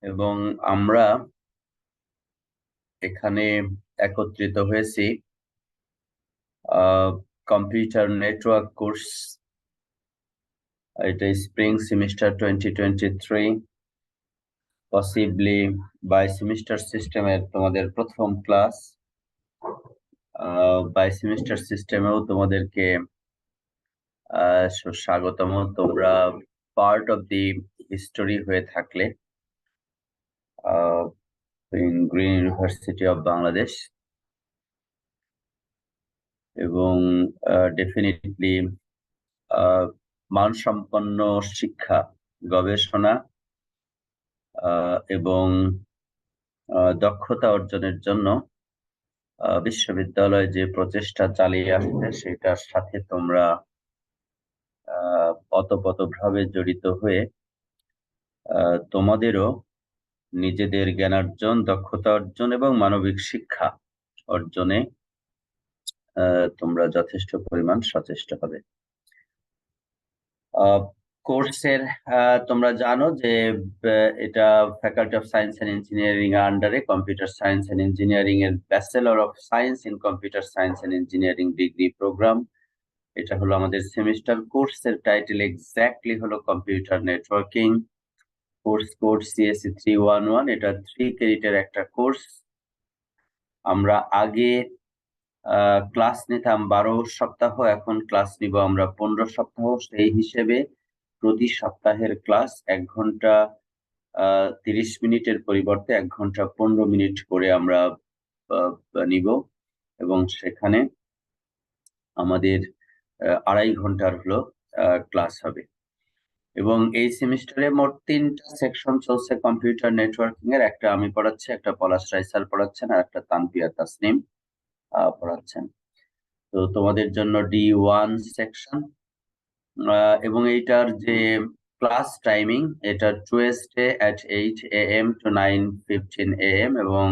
এবং আমরা এখানে একত্রিত হয়েছি কম্পিউটার নেটওয়ার্ক কোর্স। এটা spring semester 2023, possibly by semester সিস্টেমের তোমাদের প্রথম ক্লাস। বাই সেমিস্টার সিস্টেমেও তোমাদেরকে স্বাগতম। তোমরা পার্ট অফ দি হিস্টোরি হয়ে থাকলে গ্রিন ইউনিভার্সিটি অফ বাংলাদেশ, এবং ডেফিনেটলি মানসম্পন্ন শিক্ষা, গবেষণা এবং দক্ষতা অর্জনের জন্য বিশ্ববিদ্যালয় যে প্রচেষ্টা চালিয়ে আসছে সেটার সাথে তোমরা ওতপ্রোতভাবে জড়িত হয়ে তোমাদেরও নিজেদের জ্ঞানার্জন, দক্ষতা অর্জন এবং মানবিক শিক্ষা অর্জনে তোমরা যথেষ্ট পরিমাণ সচেষ্ট হবে। কোর্সের তোমরা জানো যে এটা faculty of science and engineering এর আন্ডারে কম্পিউটার সায়েন্স এন্ড ইঞ্জিনিয়ারিং এর bachelor of science in computer science and engineering degree programme. এটা হলো আমাদের সেমিস্টার কোর্সের টাইটেল এক্স্যাক্টলি হলো computer networking course code CSC 311। এটা 3 ক্রেডিটের একটা কোর্স। আমরা আগে ক্লাস নিতাম 12 সপ্তাহ, এখন ক্লাস নিব আমরা 15 সপ্তাহ। সেই হিসেবে প্রতি সপ্তাহের ক্লাস 1 ঘন্টা 30 মিনিটের পরিবর্তে 1 ঘন্টা 15 মিনিট করে আমরা নিব, এবং সেখানে আমাদের 2.5 ঘন্টার হলো ক্লাস হবে। এবং এই সেমিস্টারে মোট 3টা সেকশন চলছে কম্পিউটার নেটওয়ার্কিং এর। একটা আমি পড়াচ্ছি, একটা পলাশ রায় স্যার পড়াচ্ছেন, আর একটা তানপিয়া তাসনিম পড়াচ্ছেন। তো তোমাদের জন্য D1 সেকশন, এবং এইটার যে ক্লাস টাইমিং, এটা Tuesday at 8 AM to 9:15 AM, এবং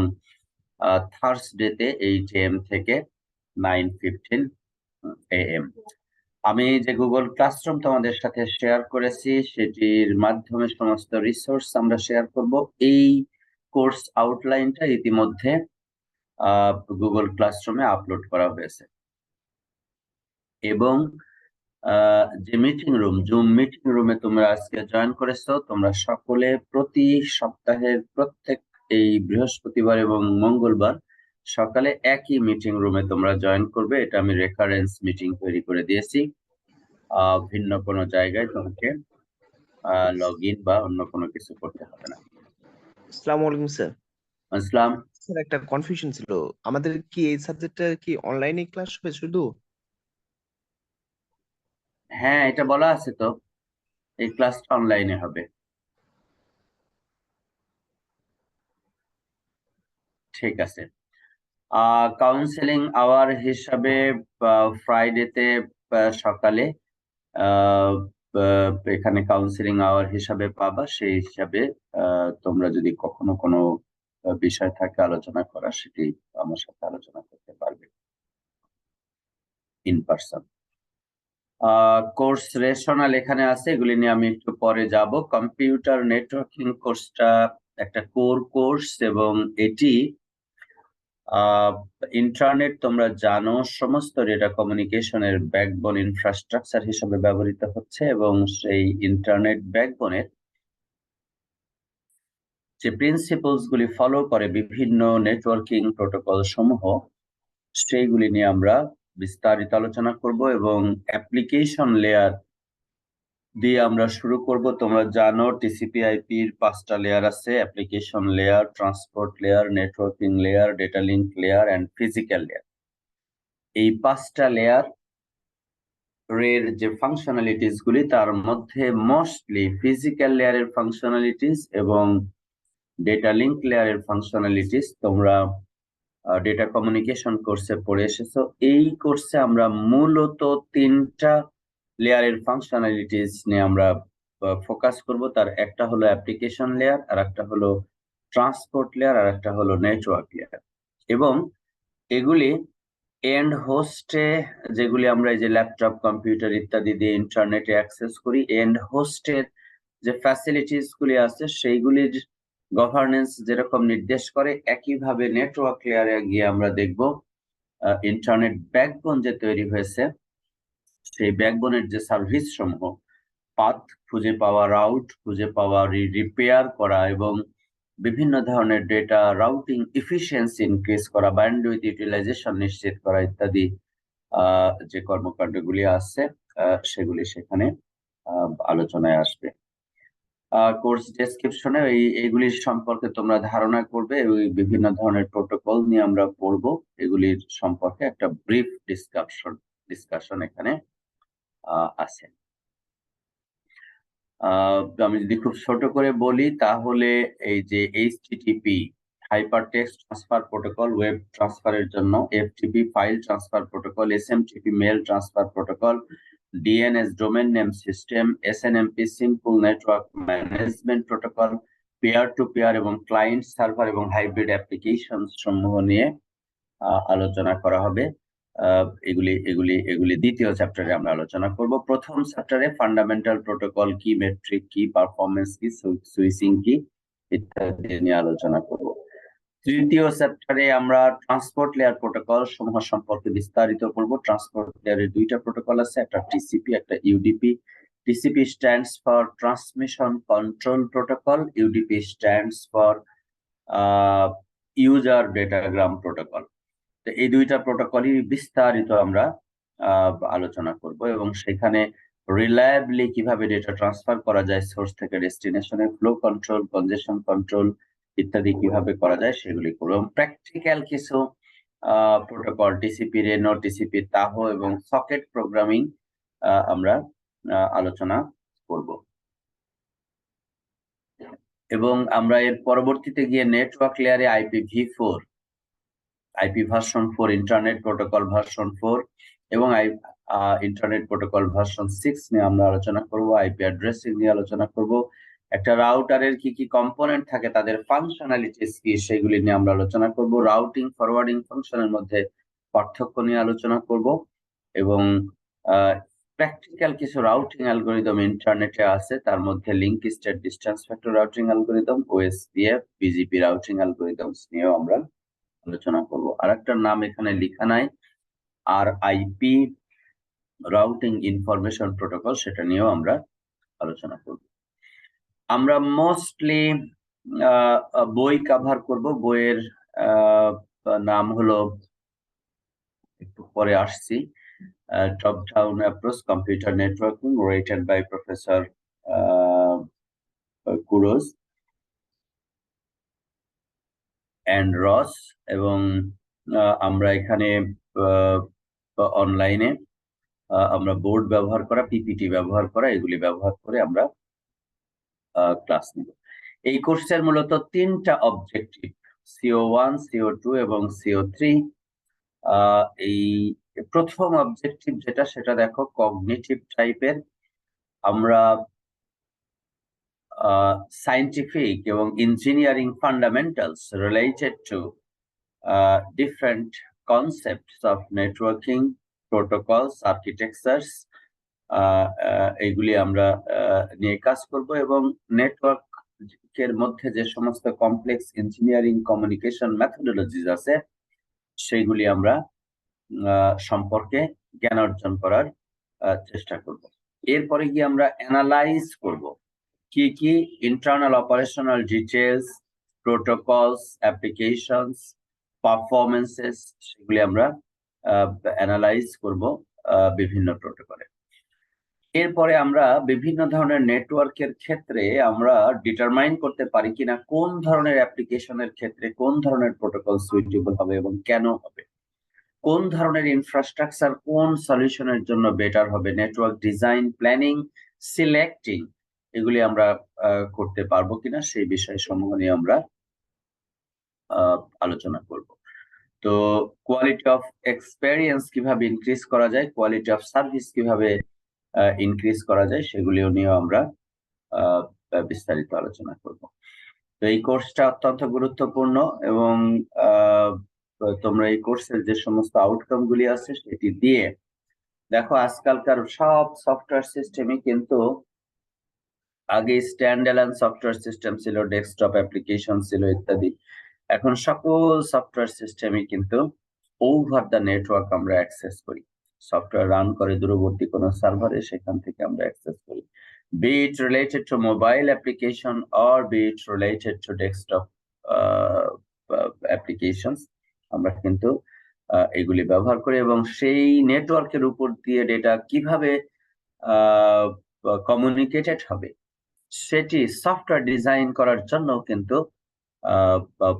থার্সডেতে 8 AM থেকে 9:15 AM। আমি যে গুগল ক্লাসরুম তোমাদের সাথে শেয়ার করেছি সেটির মাধ্যমে সমস্ত রিসোর্স আমরা শেয়ার করব। এই কোর্স আউটলাইনটা ইতিমধ্যে গুগল ক্লাসরুমে আপলোড করা হয়েছে, এবং যে মিটিং রুম, জুম মিটিং রুমে তোমরা আজকে জয়েন করেছো, তোমরা সকলে প্রতি সপ্তাহের প্রত্যেক এই বৃহস্পতিবার এবং মঙ্গলবার সকালে একই মিটিং রুমে তোমরা জয়েন করবে। এটা আমি রেফারেন্স মিটিং তৈরি করে দিয়েছি। ভিন্ন কোনো জায়গায় তোমাকে লগ ইন বা অন্য কোনো কিছু করতে হবে না। আসসালামু আলাইকুম স্যার। আসসালাম। স্যার একটা কনফিউশন ছিল, আমাদের কি এই সাবজেক্টটা কি অনলাইনে ক্লাস হবে শুধু? হ্যাঁ, এটা বলা আছে তো, এই ক্লাসটা অনলাইনে হবে। ঠিক আছে। কাউন্সেলিং আওয়ার হিসাবে ফ্রাইডেতে সকালে এখানে কাউন্সিলিং আওয়ার হিসাবে পাবা। সেই হিসাবে তোমরা যদি কখনো কোনো বিষয় থাকে আলোচনা করা, সেটি আমার সাথে আলোচনা করতে পারবে ইন পার্সন। কোর্স রেশনাল এখানে আছে, এগুলি নিয়ে আমি একটু পরে যাব। কম্পিউটার নেটওয়ার্কিং কোর্সটা একটা কোর কোর্স, এবং এটি ইন্টারনেট তোমরা জানো সমস্ত ডেটা কমিউনিকেশনের ব্যাকবোন ইনফ্রাস্ট্রাকচার হিসেবে ব্যবহৃত হচ্ছে, এবং সেই ইন্টারনেট ব্যাকবোনের যে প্রিন্সিপলস গুলি ফলো করে বিভিন্ন নেটওয়ার্কিং প্রোটোকল সমূহ, সেইগুলি নিয়ে আমরা বিস্তারিত আলোচনা করব, এবং অ্যাপ্লিকেশন লেয়ার দিয়ে আমরা শুরু করব। তোমরা জানো TCP/IP এর 5টা লেয়ার আছে: application layer, transport layer, networking layer, data link layer and physical layer. এই 5টা লেয়ার এর যে ফাংশনালিটিস গুলি, তার মধ্যে মোস্টলি ফিজিক্যাল লেয়ারের ফাংশনালিটিস এবং ডেটা লিঙ্ক লেয়ারের ফাংশনালিটিস তোমরা ডেটা কমিউনিকেশন কোর্সে পড়ে এসেছো। এই কোর্সে আমরা মূলত 3টা লেয়ারের ফাংশনালিটিস নিয়ে আমরা ফোকাস করব। তার একটা হলো অ্যাপ্লিকেশন লেয়ার, আর একটা হলো ট্রান্সপোর্ট লেয়ার, আর একটা হলো নেটওয়ার্ক লেয়ার। এবং এগুলি এন্ড হোস্টে, যেগুলি আমরা এই যে ল্যাপটপ, কম্পিউটার ইত্যাদি দিয়ে ইন্টারনেটে অ্যাক্সেস করি, এন্ড হোস্টের যে ফ্যাসিলিটিস গুলি আছে সেইগুলির গভর্নেন্স যেরকম নির্দেশ করে একইভাবে নেটওয়ার্ক লেয়ারে গিয়ে আমরা দেখব ইন্টারনেট ব্যাকবোন যে তৈরি হয়েছে সেই ব্যাকবোনের যে সার্ভিস সমূহ পাথ খুঁজে পাওয়া, রাউট খুঁজে পাওয়া, রিপেয়ার করা এবং বিভিন্ন ধরনের ডেটা রাউটিং এফিসিয়েন্সি ইনক্রিজ করা, ব্যান্ডউইথ ইউটিলাইজেশন নিশ্চিত করা ইত্যাদি যে কর্মকাণ্ডগুলি আছে সেগুলি সেখানে আলোচনায় আসবে। কোর্স ডেসক্রিপশনে এইগুলির সম্পর্কে তোমরা ধারণা করবে। ওই বিভিন্ন ধরনের প্রোটোকল নিয়ে আমরা পড়বো, এগুলির সম্পর্কে একটা ব্রিফ ডিসকাশন এখানে আছে। আমি যদি খুব ছোট করে বলি তাহলে এই যে HTTP hyper text transfer protocol web ট্রান্সফারের জন্য, FTP file transfer protocol, SMTP mail transfer protocol, DNS domain name system, SNMP simple network management protocol, peer to peer এবং ক্লায়েন্ট সার্ভার এবং হাইব্রিড অ্যাপ্লিকেশন সমূহ নিয়ে আলোচনা করা হবে। এগুলি এগুলি এগুলি দ্বিতীয় চ্যাপ্টারে আমরা আলোচনা করব। প্রথম চ্যাপ্টারে ফান্ডামেন্টাল প্রোটোকল কি, মেট্রিক কি, পারফরমেন্স কি, সুইচিং কি ইত্যাদি নিয়ে আলোচনা করব। তৃতীয় চ্যাপ্টারে আমরা ট্রান্সপোর্ট লেয়ার প্রোটোকল সমূহ সম্পর্কে বিস্তারিত করব। ট্রান্সপোর্ট লেয়ারের দুইটা প্রোটোকল আছে, একটা টিসিপি, একটা UDP. TCP stands for transmission control protocol, UDP stands for user datagram protocol. এই দুইটা প্রোটোকলই বিস্তারিত আমরা আলোচনা করব এবং সেখানে রিলায়েবলি কিভাবে ডেটা ট্রান্সফার করা যায় সোর্স থেকে ডেস্টিনেশনে, ফ্লো কন্ট্রোল, কনজেশন কন্ট্রোল ইত্যাদি কিভাবে করা যায় সেগুলি করব এবং প্র্যাকটিক্যাল কিছু প্রোটোকল টিসিপি রেনো, টিসিপি তাহো এবং সকেট প্রোগ্রামিং আমরা আলোচনা করব এবং আমরা এর পরবর্তীতে গিয়ে নেটওয়ার্ক লেয়ারে IPv4, IP version 4, internet protocol version 4 এবং ইন্টারনেট প্রোটোকল ভার্সন 6 নিয়ে আমরা আলোচনা করব। আইপি অ্যাড্রেসিং নিয়ে আলোচনা করব। একটা রাউটারের কি কি কম্পোনেন্ট থাকে, তাদের ফাংশনালিটিস কি, সেগুলি নিয়ে আমরা আলোচনা করব। রাউটিং ফরওয়ার্ডিং ফাংশনের মধ্যে পার্থক্য নিয়ে আলোচনা করব এবং প্র্যাকটিক্যাল কিছু রাউটিং অ্যালগরিদম ইন্টারনেটে আছে, তার মধ্যে link state distance factor routing algorithm, OSPF, BGP routing algorithms নিয়েও আমরা আলোচনা করব। আর একটা নাম এখানে লেখা নাই, RIP রাউটিং ইনফরমেশন প্রোটোকল, সেটা নিয়েও আমরা আলোচনা করব। আমরা মোস্টলি বই কভার করব। বইয়ের নাম হলো, একটু পরে আসছি, top down approach computer networking, written by professor Kurose and Ross. এবং আমরা এখানে অনলাইনে আমরা বোর্ড ব্যবহার করা, পিপিটি ব্যবহার করা, এগুলি ব্যবহার করে আমরা ক্লাস নিব। এই কোর্সের মূলত 3টা অবজেক্টিভ, CO1, CO2 এবং CO3। এই প্রথম অবজেক্টিভ যেটা, সেটা দেখো কগনিটিভ টাইপের। আমরা সায়েন্টিফিক এবং engineering fundamentals related to different concepts of networking, protocols, আর্কিটেকচার্স, এইগুলি আমরা নিয়ে কাজ করব এবং নেটওয়ার্কের মধ্যে যে সমস্ত কমপ্লেক্স ইঞ্জিনিয়ারিং কমিউনিকেশন মেথোডোলজিস আছে সেইগুলি আমরা সম্পর্কে জ্ঞান অর্জন করার চেষ্টা করব। এরপরে গিয়ে আমরা অ্যানালাইজ করব কি কি internal operational details, protocols, applications, performances, সেগুলি আমরা অ্যানালাইজ করব বিভিন্ন প্রোটোকলে। এরপরে আমরা বিভিন্ন ধরনের নেটওয়ার্কের ক্ষেত্রে আমরা ডিটারমাইন করতে পারি কিনা কোন ধরনের অ্যাপ্লিকেশনের ক্ষেত্রে কোন ধরনের প্রোটোকল সুইটেবল হবে এবং কেন হবে, কোন ধরনের ইনফ্রাস্ট্রাকচার কোন সলিউশনের জন্য বেটার হবে, নেটওয়ার্ক ডিজাইন, প্ল্যানিং, সিলেক্টিং, এগুলি আমরা করতে পারবো কিনা সেই বিষয় সমূহ নিয়ে আমরা আলোচনা করব। তো কোয়ালিটি অফ এক্সপেরিয়েন্স কিভাবে ইনক্রিজ করা যায়, কোয়ালিটি অফ সার্ভিস কিভাবে ইনক্রিজ করা যায়, সেগুলিও নিয়েও আমরা বিস্তারিত আলোচনা করব। তো এই কোর্সটা অত্যন্ত গুরুত্বপূর্ণ এবং তোমরা এই কোর্সের যে সমস্ত আউটকাম গুলি আছে সেটি দিয়ে দেখো, আজকালকার সব সফটওয়্যার সিস্টেমে কিন্তু আগে স্ট্যান্ড অ্যালোন সফটওয়্যার সিস্টেম ছিল, ডেস্কটপ অ্যাপ্লিকেশন ছিল ইত্যাদি। এখন সকল সফটওয়্যার সিস্টেমই কিন্তু ওভার দ্য নেটওয়ার্ক আমরা অ্যাক্সেস করি। সফটওয়্যার রান করে দূরবর্তী কোনো সার্ভারে, সেখান থেকে আমরা অ্যাক্সেস করি। Be it related to mobile application or be it related to desktop applications, আমরা কিন্তু এগুলি ব্যবহার করি এবং সেই নেটওয়ার্কের উপর দিয়ে ডেটা কিভাবে কমিউনিকেটেড হবে সেটি সফটওয়্যার ডিজাইন করার জন্য কিন্তু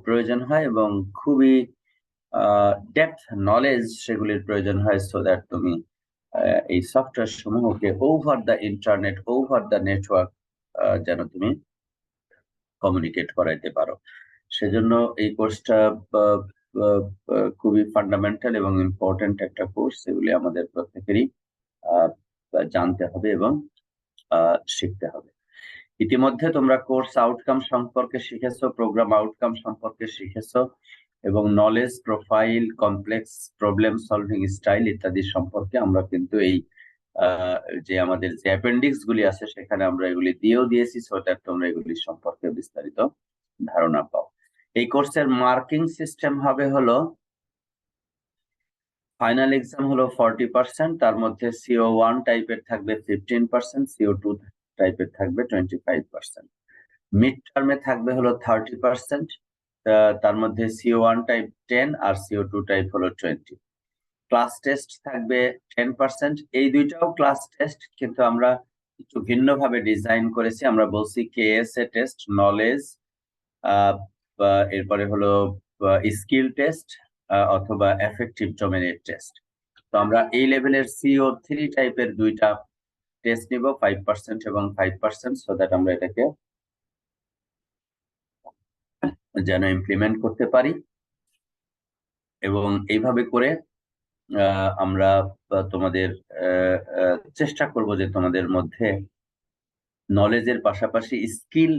প্রয়োজন হয় এবং খুবই ডেপথ নলেজ সেগুলির প্রয়োজন হয়, সো দ্যাট তুমি এই সফটওয়্যার সমূহকে over the internet, over the network যেন তুমি কমিউনিকেট করাইতে পারো। সেজন্য এই কোর্সটা খুবই ফান্ডামেন্টাল এবং ইম্পর্টেন্ট একটা কোর্স, এগুলি আমাদের প্রত্যেকেরই জানতে হবে এবং শিখতে হবে। ইতিমধ্যে তোমরা কোর্স আউটকাম সম্পর্কে শিখেছো, প্রোগ্রাম আউটকাম সম্পর্কে শিখেছো এবং knowledge profile, complex problem solving style ইত্যাদি সম্পর্কে আমরা কিন্তু এই যে আমাদের যে অ্যাপেন্ডিক্স গুলি আছে সেখানে আমরা এগুলি দিয়েও দিয়েছি, সো দ্যাট তোমরা এগুলি সম্পর্কে বিস্তারিত ধারণা পাও। এই কোর্সের মার্কিং সিস্টেম হবে হলো, ফাইনাল এক্সাম হলো 40%, তার মধ্যে CO1 টাইপের থাকবে 15%, CO2 টাইপের থাকবে 25%। মিড টার্মে থাকবে হলো 30%, তার মধ্যে CO1 টাইপ 10 আর CO2 টাইপ হলো 20। ক্লাস টেস্ট থাকবে 10%। এই দুইটাও ক্লাস টেস্ট, কিন্তু আমরা একটু ভিন্নভাবে ডিজাইন করেছি। আমরা বলছি KSA টেস্ট, নলেজ, এরপরে হলো স্কিল টেস্ট অথবা এফেক্টিভ ডোমেনের টেস্ট। তো আমরা এই লেভেলের CO3 টাইপের দুইটা টেস্ট নিব, 5% এবং 5%, সো দ্যাট আমরা এটাকে যেন ইমপ্লিমেন্ট করতে পারি এবং এইভাবে করে আমরা তোমাদের চেষ্টা করব যে তোমাদের মধ্যে নলেজের পাশাপাশি স্কিল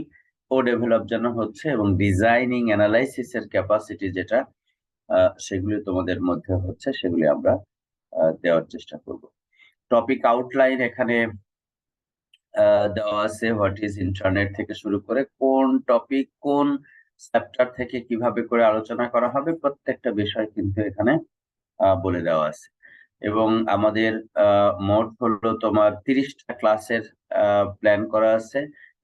ও ডেভেলপ যেন হচ্ছে এবং ডিজাইনিং অ্যানালাইসিস এর ক্যাপাসিটি যেটা সেগুলি তোমাদের মধ্যে হচ্ছে, সেগুলি আমরা দেওয়ার চেষ্টা করব। টপিক আউটলাইন এখানে দেওয়া আছে, হোয়াট ইজ ইন্টারনেট থেকে শুরু করে কোন টপিক কোন চ্যাপ্টার থেকে কিভাবে করে আলোচনা করা হবে, প্রত্যেকটা বিষয় কিন্তু এখানে বলে দেওয়া আছে। এবং আমাদের মোট হলো তোমার 30টা ক্লাসের প্ল্যান করা আছে।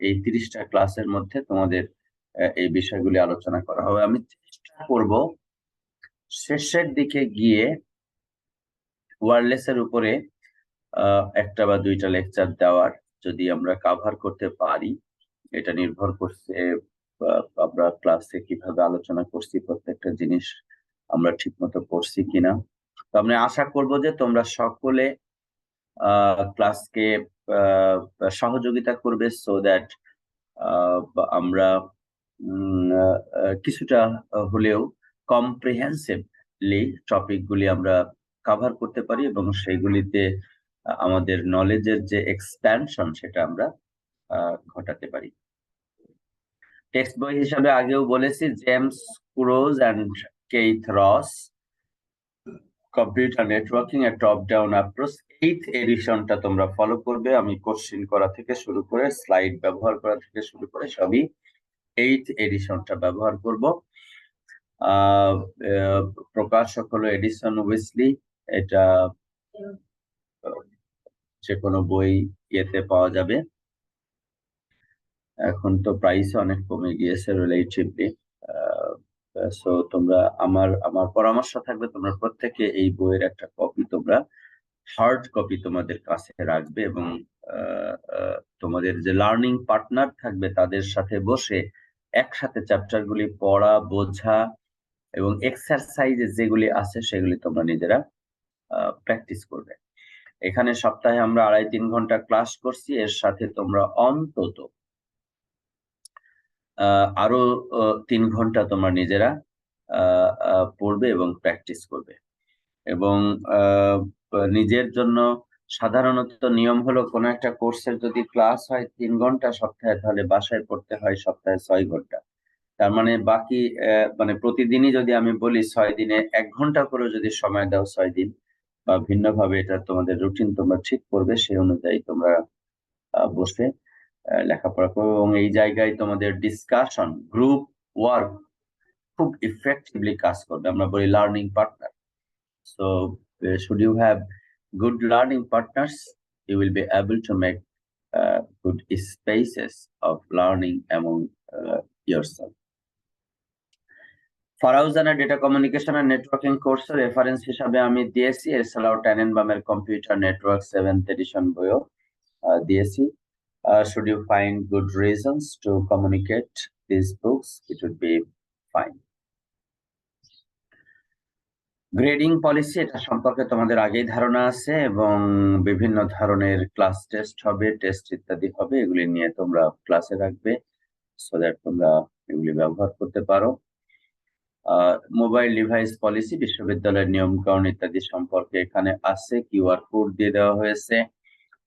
এই 30টা ক্লাসের মধ্যে তোমাদের এই বিষয়গুলি আলোচনা করা হবে। আমি চেষ্টা করব শেষের দিকে গিয়ে ওয়্যারলেস এর উপরে একটা বা দুইটা লেকচার দেওয়ার, যদি আমরা কভার করতে পারি। এটা নির্ভর করছে আমরা ক্লাসে কিভাবে আলোচনা করছি, প্রত্যেকটা জিনিস আমরা ঠিকমতো করছি কিনা। তো আমরা আশা করব যে তোমরা সকলে ক্লাসকে সহযোগিতা করবে, সো দ্যাট আমরা কিছুটা হলেও কম্প্রিহেন্সিভলি টপিকগুলি আমরা কভার করতে পারি এবং সেইগুলিতে আমাদের নলেজের যে এক্সপ্যানশন সেটা আমরা ঘটাতে পারি। টেক্সট বই হিসাবে আগেও বলেছি, জেমস ক্রোজ অ্যান্ড কেইথ রস, computer networking a top down approach, 8th এডিশনটা তোমরা ফলো করবে। আমি কোশ্চেন করা থেকে শুরু করে স্লাইড ব্যবহার করা থেকে শুরু করে সবই 8th এডিশনটা ব্যবহার করব। প্রকাশক হলো এডিসন ওয়েসলি। এটা যে কোনো বই ইয়েতে পাওয়া যাবে। এখন তো প্রাইস অনেক কমে গিয়েছে রিলেটিভলি, সো তোমরা আমার পরামর্শ থাকবে তোমরা প্রত্যেকে এই বইয়ের একটা কপি তোমরা হার্ড কপি তোমাদের কাছে রাখবে এবং তোমাদের যে লার্নিং পার্টনার থাকবে তাদের সাথে বসে একসাথে চ্যাপ্টার গুলি পড়া, বোঝা এবং এক্সারসাইজ যেগুলি আছে সেগুলি তোমরা নিজেরা প্র্যাকটিস করবে। এখানে সপ্তাহে আমরা 2.5-3 ঘন্টা ক্লাস করছি, এর সাথে তোমরা অন্তত আরো 3 ঘন্টা তোমরা নিজেরা পড়বে এবং প্র্যাকটিস করবে। এবং নিজের জন্য সাধারণত নিয়ম হলো কোনো একটা কোর্সের যদি ক্লাস হয় 3 ঘন্টা সপ্তাহে, তাহলে বাসায় পড়তে হয় সপ্তাহে 6 ঘন্টা। তার মানে বাকি মানে প্রতিদিনই যদি আমি বলি 6 দিনে 1 ঘন্টা করে যদি সময় দাও 6 দিন, বা ভিন্নভাবে এটা তোমাদের রুটিন তোমরা ঠিক করবে, সেই অনুযায়ী তোমরা বসে লেখাপড়া করবে এবং এই জায়গায় তোমাদের ডিসকাশন, গ্রুপ ওয়ার্ক খুব ইফেক্টিভলি কাজ করবে। আমরা বলি learning partner. So should you have good learning partners, you will be able to make good spaces of learning among yourself. ফারাউজানের ডেটা কমিউনিকেশন আর নেটওয়ার্কিং কোর্সের রেফারেন্স হিসাবে আমি দিয়েছি, এছাড়াও টেনেনবামের কম্পিউটার নেটওয়ার্ক 7th এডিশন বইও দিয়েছি। Should you find good reasons to communicate these books, it would be fine. Grading policy, এটা সম্পর্কে তোমাদের আগেই ধারণা আছে এবং বিভিন্ন ধরনের ক্লাস টেস্ট হবে, টেস্ট ইত্যাদি হবে, এগুলি নিয়ে তোমরা ক্লাসে রাখবে সো দ্যাট তোমরা এগুলি ব্যবহার করতে পারো। মোবাইল ডিভাইস পলিসি, বিশ্ববিদ্যালয়ের নিয়মকানুন ইত্যাদি সম্পর্কে এখানে আছে, কিউআর কোড দিয়ে দেওয়া হয়েছে।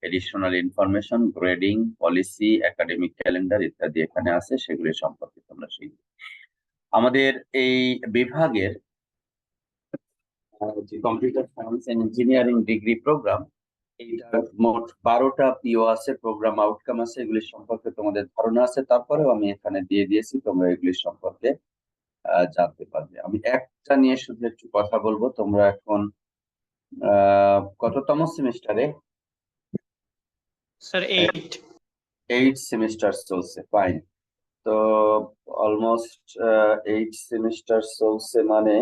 Additional information, grading policy, academic calendar ইত্যাদি এখানে আছে, সেগুলি সম্পর্কে তোমরা শিখবে। আমাদের এই বিভাগের যে computer science and engineering degree programme, এইটার মোট 12টা পিও আছে, প্রোগ্রাম আউটকাম আছে, এগুলি সম্পর্কে তোমাদের ধারণা আছে। তারপরেও আমি এখানে দিয়ে দিয়েছি, তোমরা এগুলি সম্পর্কে জানতে পারবে। আমি একটা নিয়ে শুধু একটু কথা বলবো। তোমরা এখন কততম সেমিস্টারে? স্যার 8 সেমিস্টার চলছে, ফাইন। তো অলমোস্ট 8 সেমিস্টার চলছে, মানে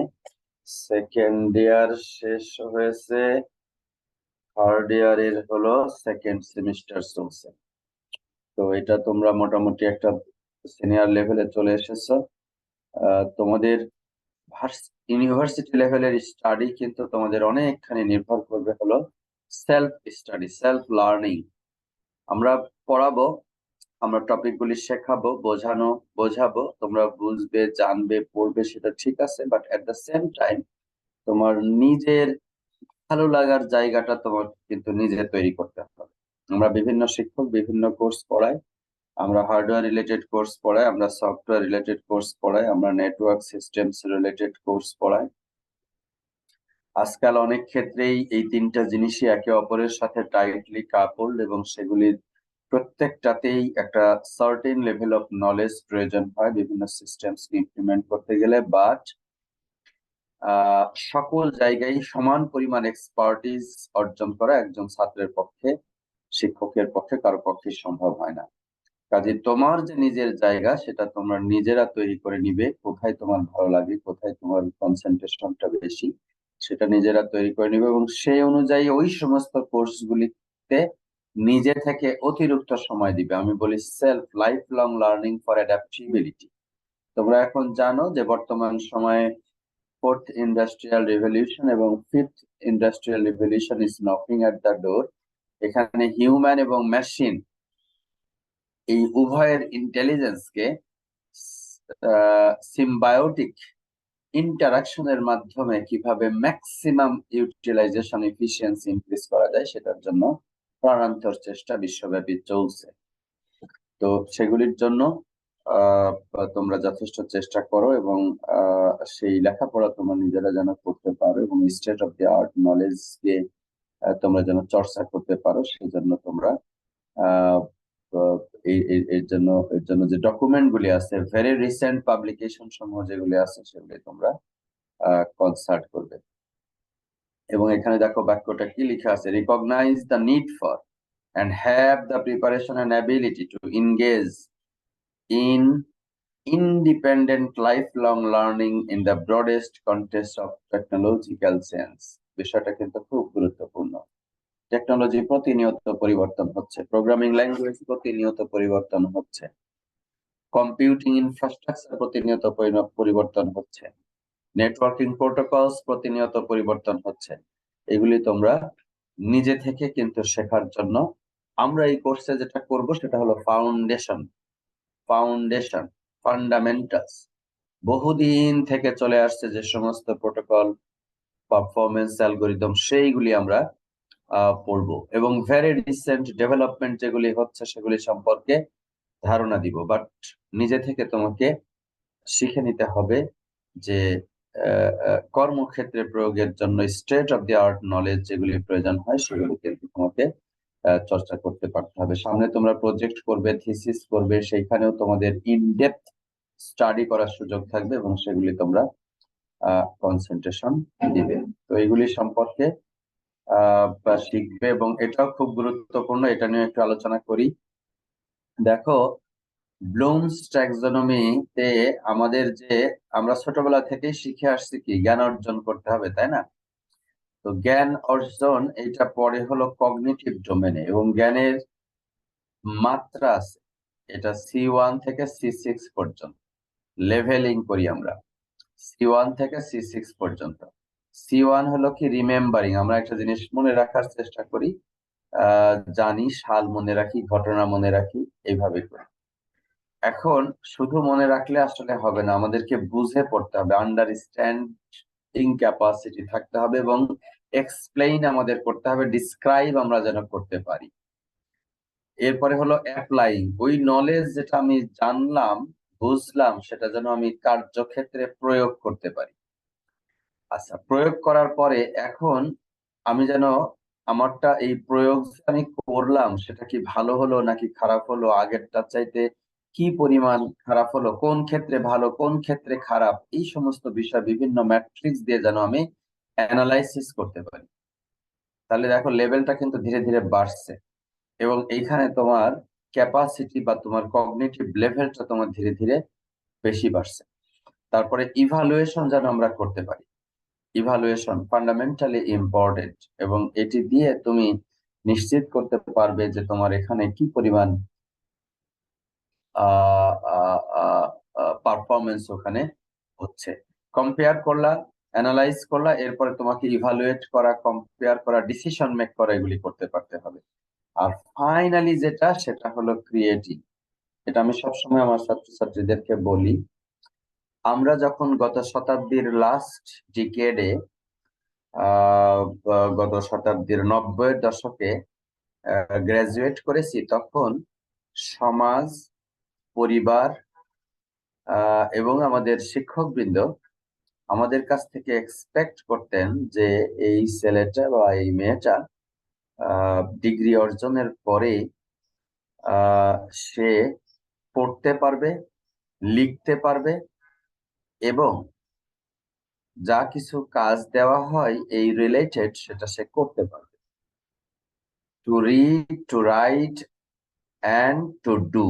সেকেন্ড ইয়ার শেষ হয়েছে, থার্ড ইয়ারের হলো সেকেন্ড সেমিস্টার চলছে। তো এটা তোমরা মোটামুটি একটা সিনিয়র লেভেলে চলে এসেছো। তোমাদের ইউনিভার্সিটি লেভেলের স্টাডি কিন্তু তোমাদের অনেকখানি নির্ভর করবে হলো সেলফ স্টাডি, সেলফ লার্নিং। আমরা পড়াবো, আমরা টপিকগুলি শেখাবো, বোঝাবো, তোমরা বুঝবে, জানবে, পড়বে, সেটা ঠিক আছে, but at the same time তোমার নিজের ভালো লাগার জায়গাটা তোমার কিন্তু নিজে তৈরি করতে হবে। আমরা বিভিন্ন শিক্ষক বিভিন্ন কোর্স পড়াই, আমরা হার্ডওয়্যার রিলেটেড কোর্স পড়াই, আমরা সফটওয়্যার রিলেটেড কোর্স পড়াই, আমরা নেটওয়ার্ক সিস্টেমস রিলেটেড কোর্স পড়াই। আজকাল অনেক ক্ষেত্রেই এই তিনটা জিনিসই একে অপরের সাথে টাইটলি কাপলড এবং সেগুলির প্রত্যেকটাতেই একটা সার্টেন লেভেল অফ নলেজ প্রয়োজন হয় বিভিন্ন সিস্টেমস ইমপ্লিমেন্ট করতে গেলে। বাট সকল জায়গায় সমান পরিমাণ এক্সপার্টিস অর্জন করা একজন ছাত্রের পক্ষে, শিক্ষকের পক্ষে কারো পক্ষে সম্ভব হয় না। কাজে তোমার যে নিজের জায়গা, সেটা তোমরা নিজেরা তৈরি করে নিবে। কোথায় তোমার ভালো লাগে, কোথায় তোমার কনসেন্ট্রেশনটা বেশি, সেটা নিজেরা তৈরি করে নিবে এবং সেই অনুযায়ী ওই সমস্ত কোর্সগুলিতে নিজে থেকে অতিরিক্ত সময় দিবে। আমি বলি self life long learning for adaptability. তোমরা এখন জানো যে বর্তমান সময়ে 4th ইন্ডাস্ট্রিয়াল রেভলিউশন এবং 5th industrial revolution is knocking at the door. এখানে হিউম্যান এবং মেশিন এই উভয়ের ইন্টেলিজেন্সকে সিম্বায়োটিক ইন্টারাকশনের মাধ্যমে কিভাবে ম্যাক্সিমাম ইউটিলাইজেশন এফিসিয়েন্সি ইনক্রিজ করা যায়, সেটার জন্য প্রাণান্তর চেষ্টা বিশ্বব্যাপী চলছে। তো সেগুলির জন্য তোমরা যথেষ্ট চেষ্টা করো এবং সেই লেখাপড়া তোমরা নিজেরা যেন করতে পারো এবং স্টেট অফ দি আর্ট নলেজকে তোমরা যেন চর্চা করতে পারো, সেই জন্য তোমরা এর জন্য যে ডকুমেন্ট গুলি আছে, ভেরি রিসেন্ট পাবলিকেশন সমূহ যেগুলি আছে, সেগুলি তোমরা কনসাল্ট করবে। এবং এখানে দেখো বাক্যটা কি লেখা আছে, recognise the need for and have the preparation and ability to engage in independent lifelong learning in the broadest context of technological sense. বিষয়টা কিন্তু খুব গুরুত্বপূর্ণ। টেকনোলজি প্রতিনিয়ত পরিবর্তন হচ্ছে, প্রোগ্রামিং ল্যাঙ্গুয়েজ প্রতিনিয়ত পরিবর্তন হচ্ছে, কম্পিউটিং ইনফ্রাস্ট্রাকচার প্রতিনিয়ত পরিবর্তন হচ্ছে, নেটওয়ার্কিং প্রোটোকলস প্রতিনিয়ত পরিবর্তন হচ্ছে। এগুলি তোমরা নিজে থেকে কিন্তু শেখার জন্য আমরা এই কোর্সে যেটা করব সেটা হলো ফান্ডামেন্টালস। বহুদিন থেকে চলে আসছে যে সমস্ত প্রোটোকল, পারফরমেন্স অ্যালগরিদম, সেইগুলি আমরা পড়বো এবং ভেরি রিসেন্ট ডেভেলপমেন্ট যেগুলি হচ্ছে সেগুলি সম্পর্কে ধারণা দিব। বাট নিজে থেকে তোমাকে শিখে নিতে হবে যে কর্মক্ষেত্রে প্রয়োগের জন্য state of the art knowledge যেগুলি প্রয়োজন হয় সেগুলি কিন্তু তোমাকে চর্চা করতে পারতে হবে। সামনে তোমরা প্রজেক্ট করবে, থিসিস করবে, সেইখানেও তোমাদের ইনডেপথ স্টাডি করার সুযোগ থাকবে এবং সেগুলি তোমরা কনসেন্ট্রেশন দিবে। তো এইগুলি সম্পর্কে শিখবে এবং এটাও খুব গুরুত্বপূর্ণ, এটা নিয়ে একটু আলোচনা করি। দেখো, ব্লুমস ট্যাক্সোনমিতে আমাদের যে আমরা ছোটবেলা থেকেই শিখে আসছি কি জ্ঞান অর্জন করতে হবে, তাই না? তো জ্ঞান অর্জন এটা পরে হলো কগনিটিভ ডোমেনে, এবং জ্ঞানের মাত্রা আছে, এটা C1 থেকে C6 পর্যন্ত লেভেলিং করি আমরা। C1 থেকে C6 পর্যন্ত। C1 হলো কি রিমেম্বারিং, আমরা একটা জিনিস মনে রাখার চেষ্টা করি, জানি, সাল মনে রাখি, ঘটনা মনে রাখি, এইভাবে করি। এখন শুধু মনে রাখলে আসলে হবে না, আমাদেরকে বুঝে পড়তে হবে, আন্ডারস্ট্যান্ডিং ক্যাপাসিটি থাকতে হবে এবং এক্সপ্লেইন আমাদের করতে হবে, ডিসক্রাইব আমরা যেন করতে পারি। এরপরে হলো অ্যাপ্লাইং, ওই নলেজ যেটা আমি জানলাম, বুঝলাম, সেটা যেন আমি কার্যক্ষেত্রে প্রয়োগ করতে পারি। আচ্ছা, প্রয়োগ করার পরে এখন আমি যেন আমারটা এই প্রয়োগ আমি করলাম সেটা কি ভালো হলো নাকি খারাপ হলো, আগেরটা চাইতে কি পরিমাণ খারাপ হলো, কোন ক্ষেত্রে ভালো কোন ক্ষেত্রে খারাপ, এই সমস্ত বিষয় বিভিন্ন ম্যাট্রিক্স দিয়ে যেন আমি অ্যানালাইসিস করতে পারি। তাহলে দেখো লেভেলটা কিন্তু ধীরে ধীরে বাড়ছে এবং এইখানে তোমার ক্যাপাসিটি বা তোমার কগনিটিভ লেভেলটা তোমার ধীরে ধীরে বেশি বাড়ছে। তারপরে ইভালুয়েশন যেন আমরা করতে পারি। ইভালুয়েশন ফান্ডামেন্টালি ইম্পর্টেন্ট এবং এটি দিয়ে তুমি নিশ্চিত করতে পারবে যে তোমার এখানে কি পরিমাণ পারফরমেন্স ওখানে হচ্ছে। কম্পেয়ার করলা, অ্যানালাইজ করলা, এরপরে তোমাকে ইভালুয়েট করা, কম্পেয়ার করা, ডিসিশন মেক করা, এগুলি করতে পারতে হবে। আর ফাইনালি যেটা, সেটা হলো ক্রিয়েটিভ। এটা আমি সবসময় আমার ছাত্রছাত্রীদেরকে বলি, আমরা যখন গত শতাব্দীর লাস্ট ডিকেডে গত শতাব্দীর 90-এর দশকে গ্রাজুয়েট করেছি, তখন সমাজ, পরিবার এবং আমাদের শিক্ষকবৃন্দ আমাদের কাছ থেকে এক্সপেক্ট করতেন যে এই ছেলেটা বা এই মেয়েটা ডিগ্রি অর্জনের পরে সে পড়তে পারবে, লিখতে পারবে এবং যা কিছু কাজ দেওয়া হয় এই রিলেটেড সেটা সে করতে পারবে। To read, to write and to do.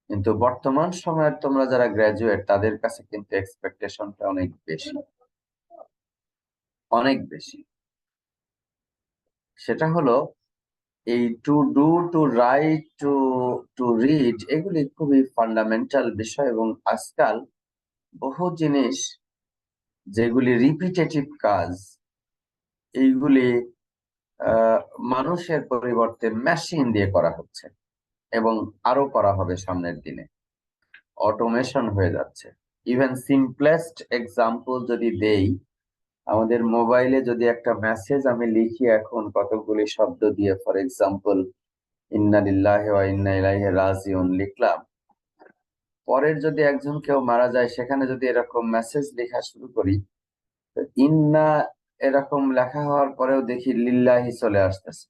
কিন্তু বর্তমান সময়ের তোমরা যারা গ্রাজুয়েট, তাদের কাছে কিন্তু এক্সপেকটেশনটা অনেক বেশি, অনেক বেশি। সেটা হলো এই to do, to write, to to read, এগুলি খুবই ফান্ডামেন্টাল বিষয় এবং আজকাল বহু জিনিস যেগুলি রিপিটেটিভ কাজ, এইগুলি মানুষের পরিবর্তে মেশিন দিয়ে করা হচ্ছে এবং আরো করা হবে সামনের দিনে। অটোমেশন হয়ে যাচ্ছে। ইভেন সিম্পলেস্ট এক্সাম্পল যদি দেই, আমাদের মোবাইলে যদি একটা মেসেজ আমি লিখি এখন কতগুলি শব্দ দিয়ে, ফর এক্সাম্পল ইন্না লিল্লাহি ওয়া ইন্না ইলাইহি রাজিউন লিখলাম, পরের যদি একজন কেউ মারা যায় সেখানে যদি এরকম মেসেজ লেখা শুরু করি, তো ইন্না এরকম লেখা হওয়ার পরেও দেখি লিল্লাহি চলে আসতেছে,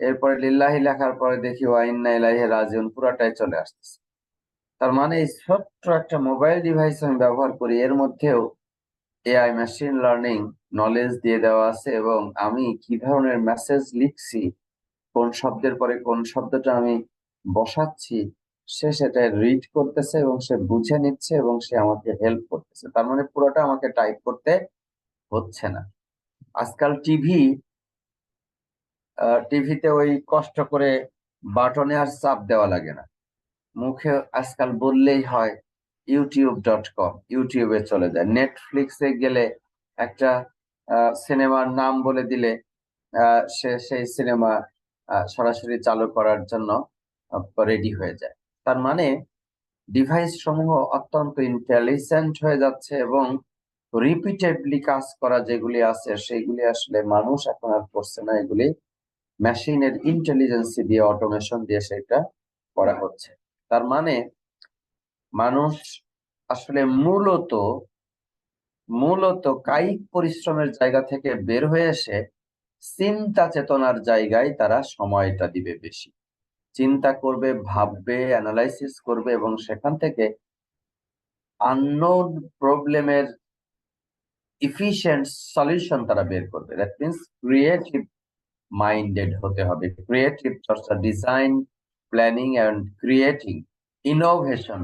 এরপরে লিল্লাহি লেখার পরে দেখি ওয়া ইন্না ইলাইহি রাজিউন পুরাটাই চলে আসতেছে। তার মানে এই ছোট্ট একটা মোবাইল ডিভাইস আমি ব্যবহার করি, এর মধ্যেও এআই মেশিন লার্নিং নলেজ দিয়ে দেওয়া আছে এবং আমি কি ধরনের মেসেজ লিখছি, কোন শব্দের পরে কোন শব্দটা আমি বসাচ্ছি, সে সেটা রিড করতেছে এবং সে বুঝে নিচ্ছে এবং সে আমাকে হেল্প করতেছে। তার মানে পুরোটা আমাকে টাইপ করতে হচ্ছে না। আজকাল টিভিতে ওই কষ্ট করে বাটনে আর চাপ দেওয়া লাগে না, মুখে আজকাল বললেই হয় youtube.com, ইউটিউবে চলে যায়। নেটফ্লিক্সে গেলে একটা সিনেমার নাম বলে দিলে সে সেই সিনেমা সরাসরি চালু করার জন্য রেডি হয়ে যায়। তার মানে ডিভাইস সমূহ অত্যন্ত ইন্টেলিজেন্ট হয়ে যাচ্ছে এবং রিপিটেডলি কাজ করা যেগুলি আছে সেগুলি আসলে মানুষ এখন আর করছে না, এগুলি মেশিনের ইন্টেলিজেন্সি দিয়ে, অটোমেশন দিয়ে সেটা করা হচ্ছে। তার মানে মানুষ আসলে মূলত কায়িক পরিশ্রমের জায়গা থেকে বের হয়ে এসে চিন্তা চেতনার জায়গায় তারা সময়টা দিবে বেশি, চিন্তা করবে, ভাববে, অ্যানালাইসিস করবে এবং সেখান থেকে আননোন প্রবলেমের ইফিশিয়েন্ট সলিউশন তারা বের করবে। দ্যাট মিনস ক্রিয়েটিভ মাইন্ডেড হতে হবে, ক্রিয়েটিভ চর্চা, design, planning and creating, innovation,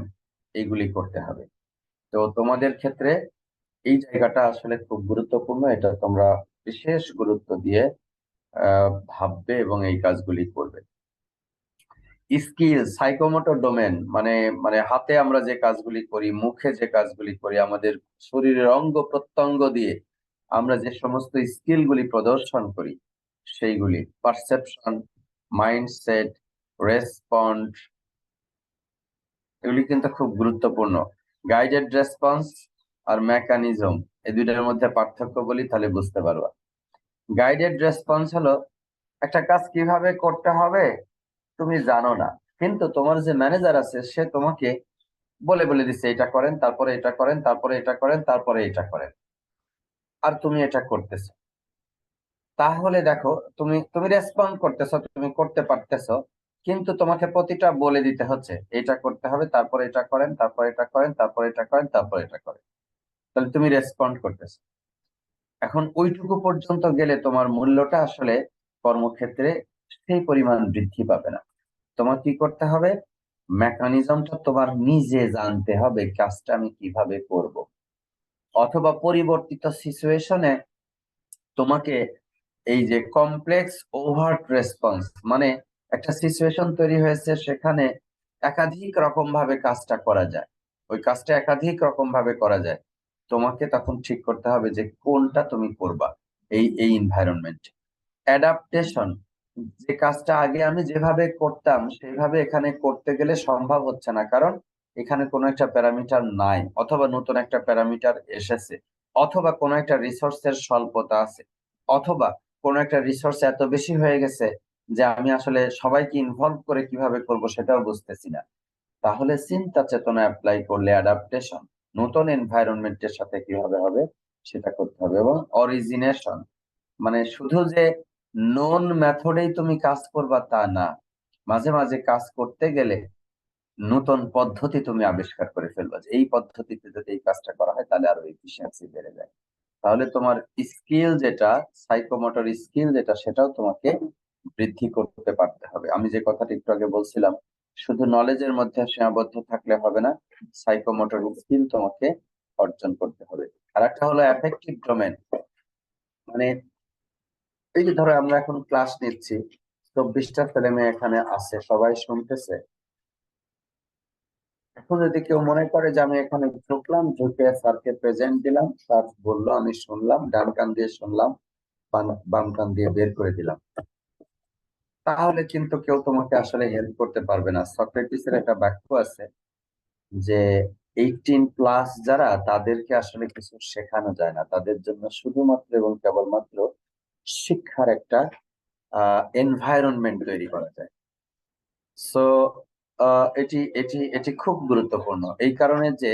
এগুলি করতে হবে। তো তোমাদের ক্ষেত্রে এই জায়গাটা আসলে খুব গুরুত্বপূর্ণ, এটা তোমরা বিশেষ গুরুত্ব দিয়ে ভাববে এবং এই কাজগুলি করবে। স্কিল, সাইকোমোটর ডোমেন, মানে মানে হাতে আমরা যে কাজগুলি করি, মুখে যে কাজগুলি করি, আমাদের শরীরের অঙ্গ প্রত্যঙ্গ দিয়ে আমরা যে সমস্ত স্কিলগুলি প্রদর্শন করি, সেইগুলি পারসেপশন, মাইন্ডসেট, রেসপন্ড, এগুলি কিন্তু খুব গুরুত্বপূর্ণ। গাইডেড রেসপন্স আর মেকানিজম, এই দুইটার মধ্যে পার্থক্য বলি, তাহলে বুঝতে পারবা। গাইডেড রেসপন্স হলো একটা কাজ কিভাবে করতে হবে তুমি জানো না, কিন্তু তোমার যে ম্যানেজার আছে সে তোমাকে বলে বলে দিচ্ছে এটা করেন, তারপরে এটা করেন, তারপরে এটা করেন, তারপরে এটা করেন, আর তুমি এটা করতেছো। তাহলে দেখো, তুমি তুমি রেসপন্ড করতেছো, তুমি করতে পারতেছো, কিন্তু তোমাকে প্রতিটা বলে দিতে হচ্ছে এটা করতে হবে, তারপরে এটা করেন, তারপরে এটা করেন, তারপরে এটা করেন, তারপরে এটা করেন। তাহলে তুমি রেসপন্ড করতেছো। এখন ওইটুকু পর্যন্ত গেলে তোমার মূল্যটা আসলে কর্মক্ষেত্রে সেই পরিমাণ বৃদ্ধি পাবে না। তোমার কি করতে হবে, মেকানিজমটা তোমার নিজে জানতে হবে, কাজটা আমি কিভাবে করব। অথবা পরিবর্তিত সিচুয়েশনে তোমাকে এই যে কমপ্লেক্স ওভার্ট রেসপন্স, মানে একটা সিচুয়েশন তৈরি হয়েছে, সেখানে একাধিক রকম ভাবে কাজটা করা যায়, ওই কাজটা একাধিক রকম ভাবে করা যায়, তোমাকে তখন ঠিক করতে হবে যে কোনটা তুমি করবা এই এই এনভায়রনমেন্ট। অ্যাডাপ্টেশন, যে কাজটা আগে আমি যেভাবে করতাম সেইভাবে এখানে করতে গেলে সম্ভব হচ্ছে না, কারণ এখানে কোনো একটা প্যারামিটার নাই, অথবা নতুন একটা প্যারামিটার এসেছে, অথবা কোনো একটা রিসোর্সের স্বল্পতা আছে, অথবা কোনো একটা রিসোর্স এত বেশি হয়ে গেছে যে আমি আসলে সবাইকে ইনভলভ করে কিভাবে করব সেটাও বুঝতেছি না। তাহলে চিন্তা চেতনা অ্যাপ্লাই করলে অ্যাডাপ্টেশন, নতুন এনভায়রনমেন্টের সাথে কিভাবে হবে সেটা করতে হবে। এবং অরিজিনেশন, মানে শুধু যে নোন মেথডেই তুমি কাজ করবা তা না, মাঝে মাঝে কাজ করতে গেলে নতুন পদ্ধতি তুমি আবিষ্কার করে ফেলবা, যে এই পদ্ধতিতে যদি এই কাজটা করা হয় তাহলে আরো এফিসিয়েন্সি বেড়ে যায়। তাহলে তোমার স্কিল যেটা, সাইকোমোটর স্কিল যেটা, সেটাও তোমাকে বৃদ্ধি করতে পারতে হবে। আমি যে কথাটা একটু আগে বলছিলাম, শুধু নলেজের মধ্যে সীমাবদ্ধ থাকলে হবে না, সাইকোমোটর স্কিল তোমাকে অর্জন করতে হবে। আর একটা হলো অ্যাফেক্টিভ ডোমেন, মানে এই যে ধরো আমরা এখন ক্লাস নিচ্ছি, 24টা ছেলে মেয়ে এখানে আছে, সবাই শুনতেছে। এখন যদি কেউ মনে করে যে আমি এখানে ঢুকলাম, ঢুকে স্যারকে প্রেজেন্ট দিলাম, স্যার বললো, আমি শুনলাম, ডান কান দিয়ে শুনলাম, বাম কান দিয়ে বের করে দিলাম, তাহলে কিন্তু কেউ তোমাকে আসলে হেল্প করতে পারবে না। সক্রেটিসের একটা বাক্য আছে যে 18+ যারা, তাদেরকে আসলে কিছু শেখানো যায় না, তাদের জন্য শুধুমাত্র এবং কেবলমাত্র শিক্ষার একটা এনভায়রনমেন্ট তৈরি করা যায়। সো এটি এটি এটি খুব গুরুত্বপূর্ণ, এই কারণে যে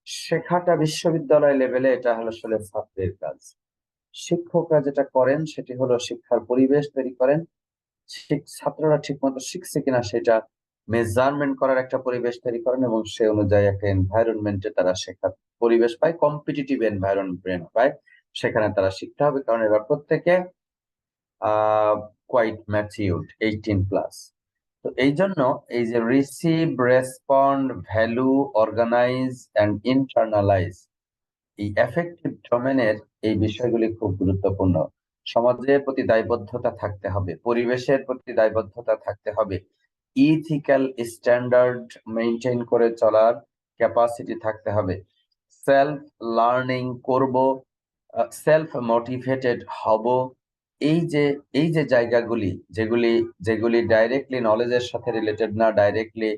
শেখাটা বিশ্ববিদ্যালয় লেভেলে এটা হলো আসলে ছাত্রের কাজ। শিক্ষকরা যেটা করেন সেটি হলো শিক্ষার পরিবেশ তৈরি করেন, ছাত্ররা ঠিক মতো শিখছে কিনা সেটা মেজারমেন্ট করার একটা পরিবেশ তৈরি করেন, এবং সে অনুযায়ী একটা এনভায়রনমেন্টে তারা শেখার পরিবেশ পায়, কম্পিটিটিভ এনভায়রনমেন্ট পায়, সেখানে তারা শিখতে হবে, কারণ এরা প্রত্যেকে কোয়াইট ম্যাচিউরড, 18+। তো এই জন্য এই যে receive, respond, value, organise and internalise, এই এফেক্টিভ ডোমেনের এই বিষয়গুলি খুব গুরুত্বপূর্ণ। সমাজের প্রতি দায়বদ্ধতা থাকতে হবে, পরিবেশের প্রতি দায়বদ্ধতা থাকতে হবে, ইথিক্যাল স্ট্যান্ডার্ড মেনটেন করে চলার ক্যাপাসিটি থাকতে হবে, সেলফ লার্নিং করব, সেলফ মোটিভেটেড হব। এই যে এই যে জায়গাগুলি, যেগুলি যেগুলি ডাইরেক্টলি নলেজের সাথে রিলেটেড না, ডাইরেক্টলি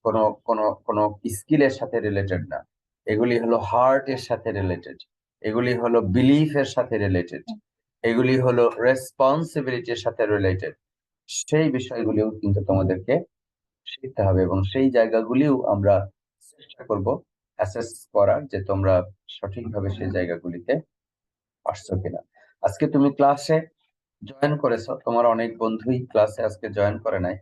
কোনো কোনো কোনো স্কিলের সাথে রিলেটেড না, এগুলি হলো হার্ট এর সাথে রিলেটেড, এগুলি হলো বিলিফের সাথে রিলেটেড, এগুলি হলো রেসপন্সিবিলিটির সাথে রিলেটেড, সেই বিষয়গুলিও কিন্তু তোমাদেরকে শিখতে হবে, এবং সেই জায়গাগুলিও আমরা চেষ্টা করব অ্যাসেস করার, যে তোমরা সঠিকভাবে সেই জায়গাগুলিতে পারছো কিনা। আজকে তুমি ক্লাসে জয়েন করেছো, তোমার অনেক বন্ধুই ক্লাসে আজকে জয়েন করে নাই,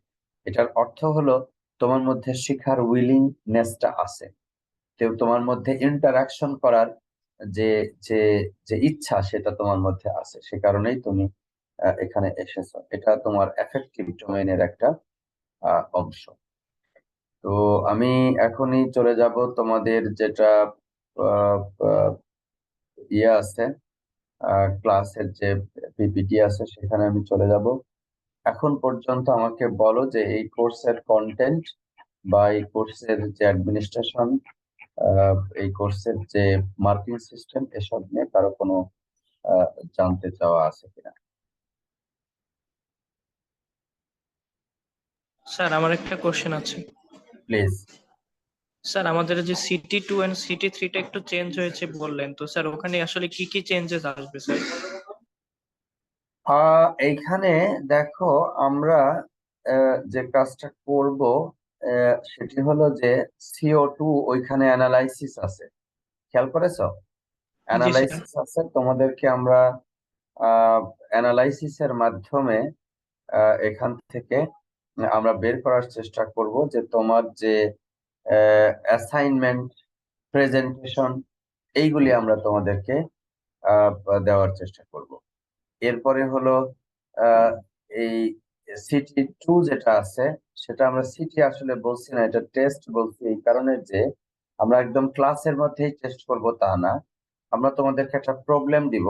এটার অর্থ হলো তোমার মধ্যে শেখার উইলিংনেসটা আছে, কেউ তোমার মধ্যে ইন্টারাকশন করার যে যে যে ইচ্ছা সেটা তোমার মধ্যে আছে, সে কারণেই তুমি এখানে এসেছো। এটা তোমার এফেক্টিভ ডোমেইনের একটা অংশ। তো আমি এখনই চলে যাব তোমাদের যেটা আহ, আহ, ইয়ে আছে, ক্লাসের যে পিপিটি আছে সেখানে আমি চলে যাব। এখন পর্যন্ত আমাকে বলো যে এই কোর্সের কন্টেন্ট বা এই কোর্সের যে অ্যাডমিনিস্ট্রেশন, এই কোর্সের যে মার্কিং সিস্টেম, এসব নিয়ে কারো কোনো আহ, জানতে চাওয়া আছে কিনা? স্যার আমার একটা কোশ্চেন আছে। প্লিজ। স্যার আমাদের যে সিটি 2 এন্ড সিটি 3টা একটু চেঞ্জ হয়েছে বললেন, তো স্যার ওখানে আসলে কি কি চেঞ্জেস আসবে স্যার? এইখানে দেখো, আমরা যে কাজটা করব সেটি হলো যে CO2 ওইখানে অ্যানালাইসিস আছে, খেয়াল করেছো? জি স্যার। অ্যানালাইসিস আছে, তোমাদেরকে আমরা অ্যানালাইসিসের মাধ্যমে এখান থেকে আমরা বের করার চেষ্টা করব যে তোমার যে অ্যাসাইনমেন্ট, প্রেজেন্টেশন, এইগুলি আমরা তোমাদেরকে আহ, দেওয়ার চেষ্টা করব। এরপরে হলো আহ, এই সিটি 2 যেটা আছে, সেটা আমরা সিটি আসলে বলছি না, এটা টেস্ট বলছি এই কারণে যে আমরা একদম ক্লাসের মধ্যেই টেস্ট করব তা না, আমরা তোমাদেরকে একটা প্রবলেম দিব,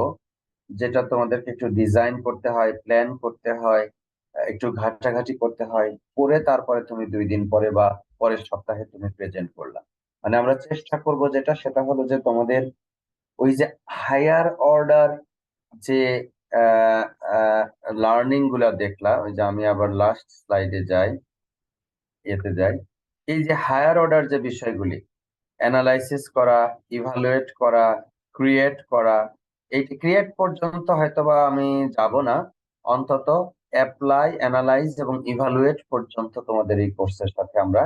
যেটা তোমাদেরকে একটু ডিজাইন করতে হয়, প্ল্যান করতে হয়, একটু ঘাটাঘাটি করতে হয়, করে তারপরে তুমি 2 দিন পরে বা পরের সপ্তাহে তুমি প্রেজেন্ট করলা। মানে আমরা চেষ্টা করব যেটা, সেটা হলো যে তোমাদের ওই যে হায়ার অর্ডার যে লার্নিং গুলা দেখলা, ওই যে আমি আবার লাস্ট স্লাইডে যাই, এতে যাই, এই যে হায়ার অর্ডার যে বিষয়গুলি, অ্যানালাইসিস করা, ইভালুয়েট করা, ক্রিয়েট করা, এই ক্রিয়েট পর্যন্ত হয়তোবা আমি যাব না, অন্তত অ্যাপ্লাই, অ্যানালাইজ এবং ইভালুয়েট পর্যন্ত তোমাদের এই কোর্সের সাথে আমরা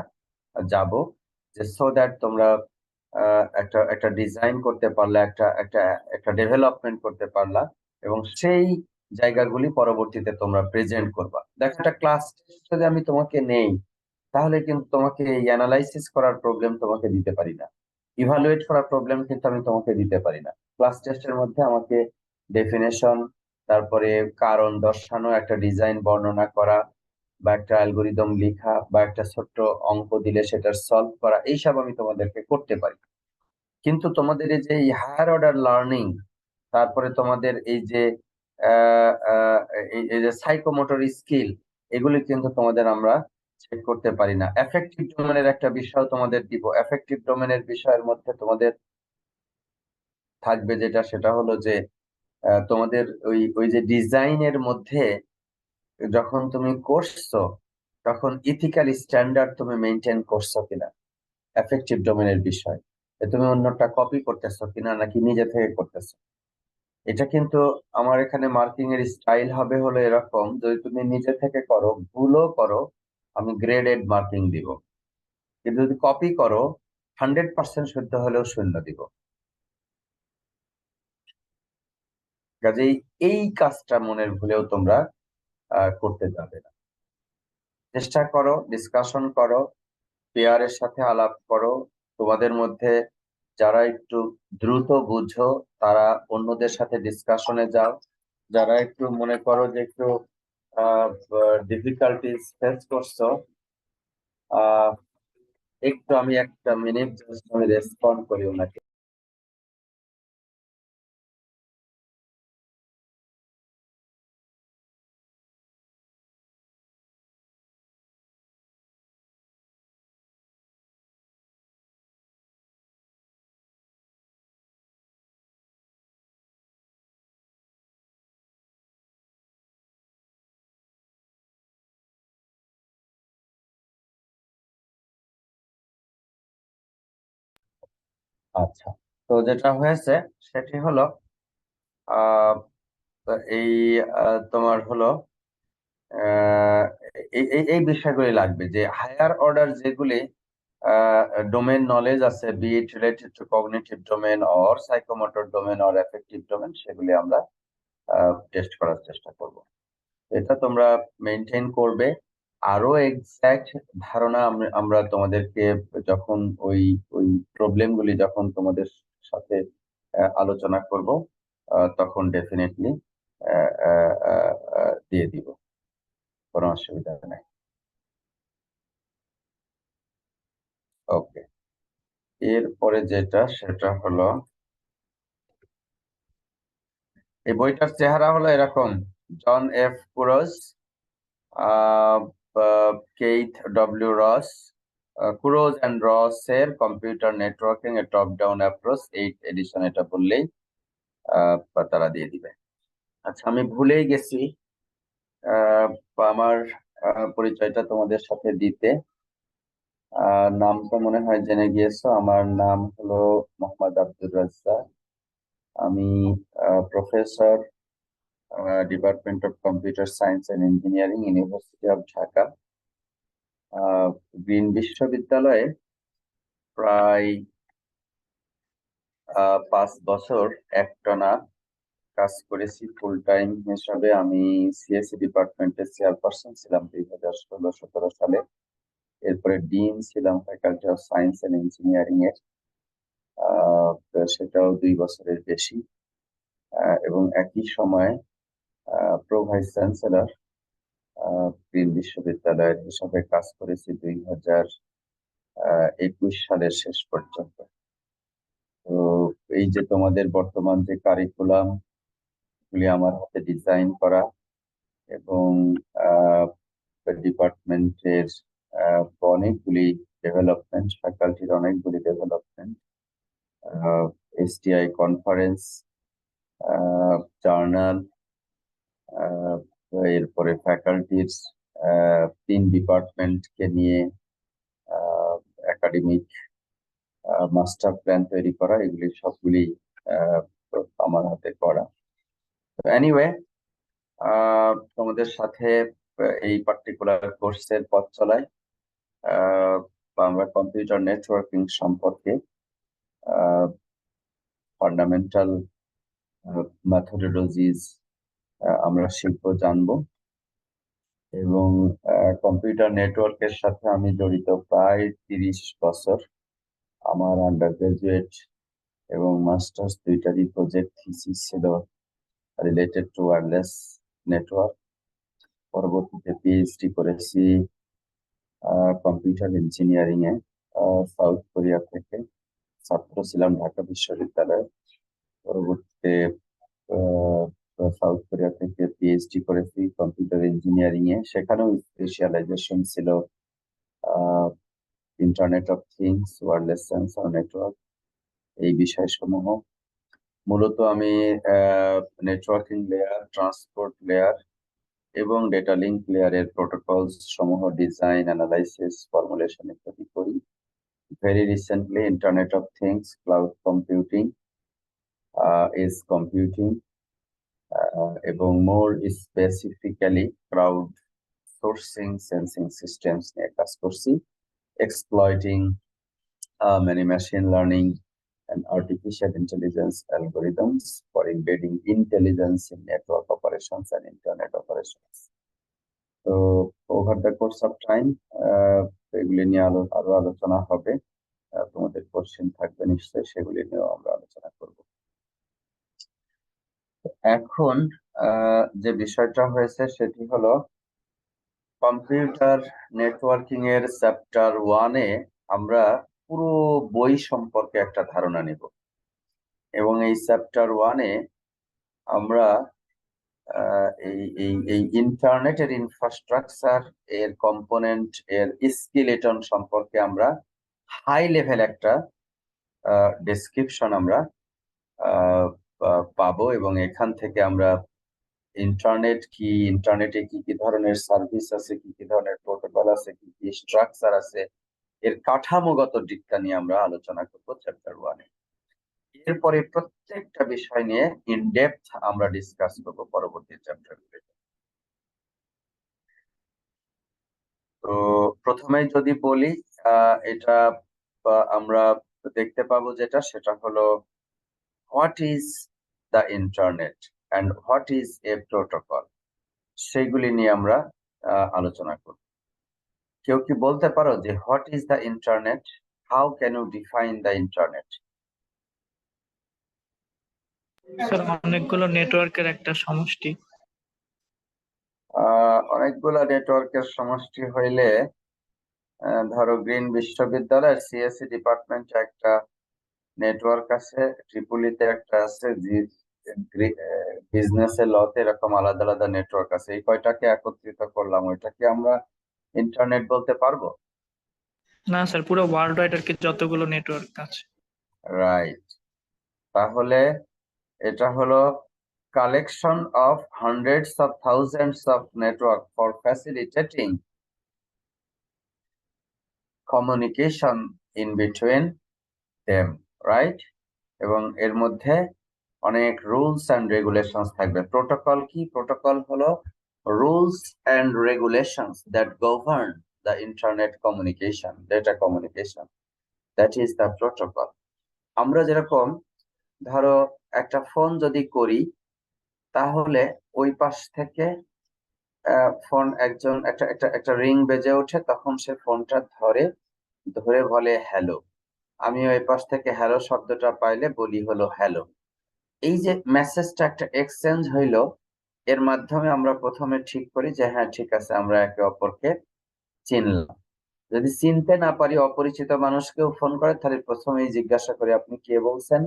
যাব, যে সো দ্যাট তোমরা একটা একটা ডিজাইন করতে পারলা, একটা একটা একটা ডেভেলপমেন্ট করতে পারলা, এবং সেই জায়গাগুলি পরবর্তীতে তোমরা প্রেজেন্ট করবা। দেখো, একটা ক্লাস যদি আমি তোমাকে নেই, তাহলে কিন্তু তোমাকে এই অ্যানালাইসিস করার প্রবলেম তোমাকে দিতে পারি না, ইভালুয়েট করার প্রবলেম কিন্তু আমি তোমাকে দিতে পারি না। ক্লাস টেস্টের মধ্যে আমাকে ডেফিনেশন, তারপরে কারণ দর্শানো, একটা ডিজাইন বর্ণনা করা, বা একটা অ্যালগোরিদম লেখা, বা একটা ছোট্ট অঙ্ক দিলে সেটার সলভ করা, এইসব আমি তোমাদেরকে করতে পারি। কিন্তু তোমাদের এই যে হায়ার অর্ডার লার্নিং, তারপরে তোমাদের এই যে আহ, আহ, এই যে সাইকোমোটর স্কিল, এগুলি কিন্তু তোমাদের আমরা চেক করতে পারি না। এফেক্টিভ ডোমেনের একটা বিষয় তোমাদের দিব, এফেক্টিভ ডোমেনের বিষয়ের মধ্যে তোমাদের থাকবে যেটা, সেটা হলো যে তোমাদের ওই ওই যে ডিজাইনের মধ্যে যখন তুমি করছো, তখন ইথিক্যাল স্ট্যান্ডার্ড তুমি মেনটেন করছো কিনা, এফেক্টিভ ডোমেনের বিষয়। তুমি অন্যটা কপি করতেছো কিনা, নাকি নিজে থেকে করতেছো। এটা কিন্তু আমার এখানে মার্কিং এর স্টাইল হবে হলো এরকম, যদি তুমি নিজে থেকে করো, ভুলও করো, আমি গ্রেডেড মার্কিং দিব, কিন্তু যদি কপি করো, 100% শুদ্ধ হলেও 0 দিব। কাজেই এই কাজটা মনের ভুলেও তোমরা করতে যাবে না। চেষ্টা করো, ডিসকাশন করো, পেয়ারের সাথে আলাপ করো, তোমাদের মধ্যে যারা একটু দ্রুত বুঝো তারা অন্যদের সাথে ডিসকাশনে যাও, যারা একটু মনে করো যে একটু ডিফিকাল্টিস ফেস করছো, আহ একটু আমি একটা মিনিট জাস্ট আমি রেসপন্ড করি ওনাকে। আচ্ছা, তো যেটা হয়েছে সেটি হলো আহ এই তোমার হলো আহ, এই এই এই বিষয়গুলি লাগবে, যে হায়ার অর্ডার যেগুলি ডোমেন নলেজ আছে, be it related to cognitive domain or psychomotor domain or affective domain, সেগুলি আমরা টেস্ট করার চেষ্টা করব। এটা তোমরা মেনটেন করবে। আরো এক্সাক্ট ধারণা আমরা তোমাদেরকে যখন ওই ওই প্রবলেমগুলি যখন তোমাদের সাথে আলোচনা করব তখন ডেফিনেটলি দিয়ে দিব, কোনো অসুবিধা নেই। ওকে, এরপরে যেটা সেটা হলো এই বইটার চেহারা হলো এরকম: John F Kurose, Keith W Ross, Kurose and Ross এর computer networking a top down approach, 8th edition এটা বললেই তারা দিয়ে দিবে। আচ্ছা, আমি ভুলেই গেছি আমার পরিচয়টা তোমাদের সাথে দিতে। নামটা মনে হয় জেনে গিয়েছো। আমার নাম হলো মোহাম্মদ আব্দুর রাজ্জাক। আমি professor, department of computer science and engineering, university of Dhaka. Green বিশ্ববিদ্যালয়ে প্রায় 5 বছর একটানা কাজ করেছি ফুল টাইম হিসাবে। আমি সিএসসি ডিপার্টমেন্টের চেয়ারপারসন ছিলাম 2016-17 সালে। এরপরে ডিন ছিলাম faculty of science and engineering এর, তো সেটাও 2 বছরের বেশি। এবং একই সময় প্রো ভাইস চ্যান্সেলর গ্রিন বিশ্ববিদ্যালয়ের হিসাবে কাজ করেছি 2021 সালের শেষ পর্যন্ত। তো এই যে তোমাদের বর্তমান যে কারিকুলাম গুলি আমার হাতে ডিজাইন করা এবং ডিপার্টমেন্টের অনেকগুলি ডেভেলপমেন্ট, ফ্যাকাল্টির অনেকগুলি ডেভেলপমেন্ট, এসটিআই কনফারেন্স, জার্নাল, এরপরে ফ্যাকাল্টির 3 ডিপার্টমেন্টকে নিয়ে একাডেমিক মাস্টার প্ল্যান তৈরি করা, এগুলি সবগুলি আমার হাতে করা। এনিওয়ে, তোমাদের সাথে এই পার্টিকুলার কোর্সের পথ চলায় আমরা কম্পিউটার নেটওয়ার্কিং সম্পর্কে ফান্ডামেন্টাল মেথোডোলজিস আমরা শিখবো, জানবো। এবং কম্পিউটার নেটওয়ার্কের সাথে আমি জড়িত প্রায় 30 বছর। আমার আন্ডার গ্রাজুয়েট এবং মাস্টার্স দুইটারই প্রজেক্ট থিসিস ছিল রিলেটেড টু ওয়্যারলেস নেটওয়ার্ক। পরবর্তীতে পিএইচডি করেছি কম্পিউটার ইঞ্জিনিয়ারিং এ সাউথ কোরিয়া থেকে। ছাত্র ছিলাম ঢাকা বিশ্ববিদ্যালয়ে। পরবর্তীতে সাউথ কোরিয়া থেকে পিএইচডি করেছি কম্পিউটার ইঞ্জিনিয়ারিং এ। সেখানেও স্পেশালাইজেশন ছিল internet of things, wireless sensor network, এই বিষয়সমূহ। মূলত আমি নেটওয়ার্কিং লেয়ার, ট্রান্সপোর্ট লেয়ার এবং ডেটা লিঙ্ক লেয়ারের প্রোটোকলস সমূহ ডিজাইন, অ্যানালাইসিস, ফর্মুলেশন ইত্যাদি করি। Very recently internet of things, cloud computing, edge computing এবং more specifically crowd sourcing sensing systems নিয়ে কাজ করছি। Exploiting many machine learning and artificial intelligence algorithms for embedding intelligence in network operations and internet operations. তো over the course of time এগুলি নিয়ে আরো আলোচনা হবে। তোমাদের কোশ্চেন থাকবে নিশ্চয়ই, সেগুলি নিয়েও আমরা আলোচনা করব। এখন যে বিষয়টা হয়েছে সেটি হলো কম্পিউটার নেটওয়ার্কিং এর চ্যাপ্টার 1-এ আমরা পুরো বই সম্পর্কে একটা ধারণা নিব। এবং এই চ্যাপ্টার 1-এ আমরা এই ইন্টারনেটের ইনফ্রাস্ট্রাকচার, এর কম্পোনেন্ট, এর স্কেলেটন সম্পর্কে আমরা হাই লেভেল একটা ডেসক্রিপশন আমরা পাবো। এবং এখান থেকে আমরা ইন্টারনেট কি, ইন্টারনেটে কি কি ধরনের সার্ভিস আছে, কি কি ধরনের প্রোটোকল আছে, কি কি স্ট্রাকচার আছে, এর কাঠামোগত দিকটা নিয়ে আমরা আলোচনা করবো চ্যাপ্টার 1-এ। এরপরে প্রত্যেকটা বিষয় নিয়ে ইন ডেপথ আমরা ডিসকাস করবো পরবর্তী চ্যাপ্টারগুলোতে। তো প্রথমে যদি বলি, এটা আমরা দেখতে পাবো যেটা, সেটা হলো what is the internet and what is a protocol. সেইগুলি নিয়ে আমরা আলোচনা করব। কেউ কি বলতে পারো যে what is the internet? How can you define the internet? Sir অনেকগুলো নেটওয়ার্কের একটা সমষ্টি। অনেকগুলা নেটওয়ার্কের সমষ্টি হইলে ধরো গ্রিন বিশ্ববিদ্যালয়ের সিএসসি ডিপার্টমেন্টে একটা নেটওয়ার্ক আছে, ট্রিপুলিতে একটা আছে, বিজনেস এ লতে এরকম আলাদা আলাদা নেটওয়ার্ক আছে। এই কয়টাকে একত্রিত করলাম, ওইটাকে আমরা ইন্টারনেট বলতে পারবো? না স্যার, পুরো ওয়ার্ল্ড ওয়াইড আর কি যতগুলো নেটওয়ার্ক আছে। রাইট। তাহলে এটা হলো collection of hundreds of thousands of network for facilitating communication in between them, right? এবং এর মধ্যে অনেক রুলস অ্যান্ড রেগুলেশনস থাকবে। প্রোটোকল কি? প্রোটোকল হলো rules and regulations that govern the internet communication, data communication, that is the protocol. আমরা যেরকম ধরো একটা ফোন যদি করি, তাহলে ওই পাশ থেকে ফোন একজন একটা একটা একটা রিং বেজে ওঠে, তখন সে ফোনটা ধরে ধরে বলে হ্যালো। আমি ওই পাশ থেকে হ্যালো শব্দটা পাইলে বলি হলো হ্যালো। এই যে মেসেজটা একটা এক্সচেঞ্জ হইলো, এর মাধ্যমে আমরা প্রথমে ঠিক করি যে হ্যাঁ ঠিক আছে, আমরা একে অপরকে চিনলাম। যদি চিনতে না পারি, অপরিচিত মানুষকেও ফোন করে, তাহলে প্রথমেই জিজ্ঞাসা করি আপনি কে বলছেন?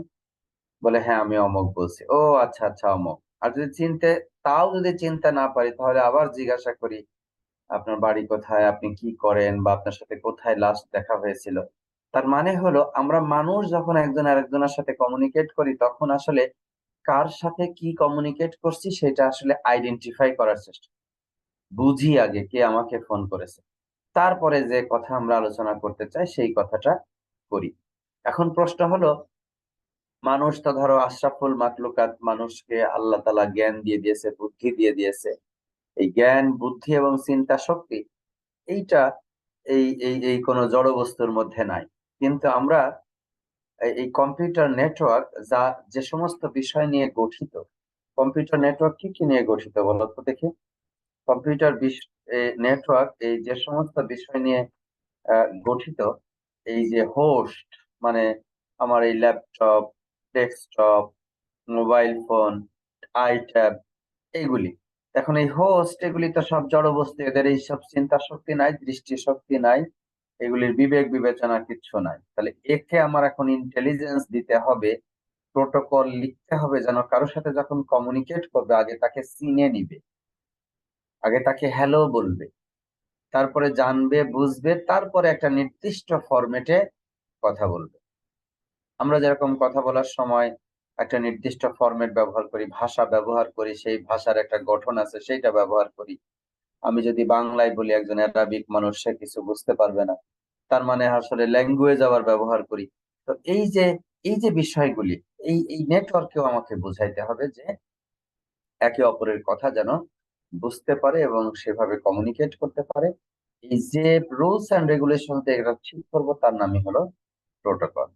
বলে হ্যাঁ আমি অমুক বলছি। ও আচ্ছা আচ্ছা অমুক। আর যদি তাও যদি চিনতে না পারি, তাহলে আবার জিজ্ঞাসা করি আপনার বাড়ি কোথায়, আপনি কি করেন, বা আপনার সাথে কোথায় লাস্ট দেখা হয়েছিল। তার মানে হলো আমরা মানুষ যখন একজন আরেকজনের সাথে কমিউনিকেট করি, তখন আসলে কার সাথে কি কমিউনিকেট করছি সেটা আসলে আইডেন্টিফাই করার চেষ্টা, বুঝি আগে কে আমাকে ফোন করেছে, তারপরে যে কথা আমরা আলোচনা করতে চাই সেই কথাটা করি। এখন প্রশ্ন হলো, মানুষ তো ধরো আশরাফুল মাখলুকাত, মানুষকে আল্লাহ তাআলা জ্ঞান দিয়ে দিয়েছে, বুদ্ধি দিয়ে দিয়েছে। এই জ্ঞান, বুদ্ধি এবং চিন্তা শক্তি, এইটা এই এই এই কোনো জড় বস্তুর মধ্যে নাই। কিন্তু আমরা এই কম্পিউটার নেটওয়ার্ক, যা যে সমস্ত বিষয় নিয়ে গঠিত, কম্পিউটার নেটওয়ার্ক কি কি নিয়ে গঠিত বলো তো দেখি? কম্পিউটার নেটওয়ার্ক এই যে সমস্ত বিষয় নিয়ে গঠিত, এই যে হোস্ট, মানে আমার এই ল্যাপটপ, ডেস্কটপ, মোবাইল ফোন, আইট্যাব, এইগুলি। এখন এই হোস্ট, এগুলি তো সব জড় বস্তু, এদের এই সব চিন্তা শক্তি নাই, দৃষ্টি শক্তি নাই, এগুলির বিবেক বিবেচনা কিচ্ছু নাই। তাহলে একে আমার এখন ইন্টেলিজেন্স দিতে হবে, প্রোটোকল লিখতে হবে, যেন কারোর সাথে যখন কমিউনিকেট করবে আগে তাকে চিনে নিবে, আগে তাকে হ্যালো বলবে, তারপরে জানবে বুঝবে, তারপরে একটা নির্দিষ্ট ফরম্যাটে কথা বলবে। আমরা যেরকম কথা বলার সময় একটা নির্দিষ্ট ফরম্যাট ব্যবহার করি, ভাষা ব্যবহার করি, সেই ভাষার একটা গঠন আছে, সেইটা ব্যবহার করি। আমি যদি বাংলায় বলি, একজন অ্যারাবিক মানুষ সে কিছু বুঝতে পারবে না, তার মানে আসলে ল্যাঙ্গুয়েজ আবার ব্যবহার করি। তো এই যে বিষয়গুলি, এই নেটওয়ার্কেও আমাকে বোঝাইতে হবে যে একে অপরের কথা যেন বুঝতে পারে এবং সেভাবে কমিউনিকেট করতে পারে। এই যে রুলস এন্ড রেগুলেশন এটা ঠিক করবো, তার নামই হলো প্রোটোকল।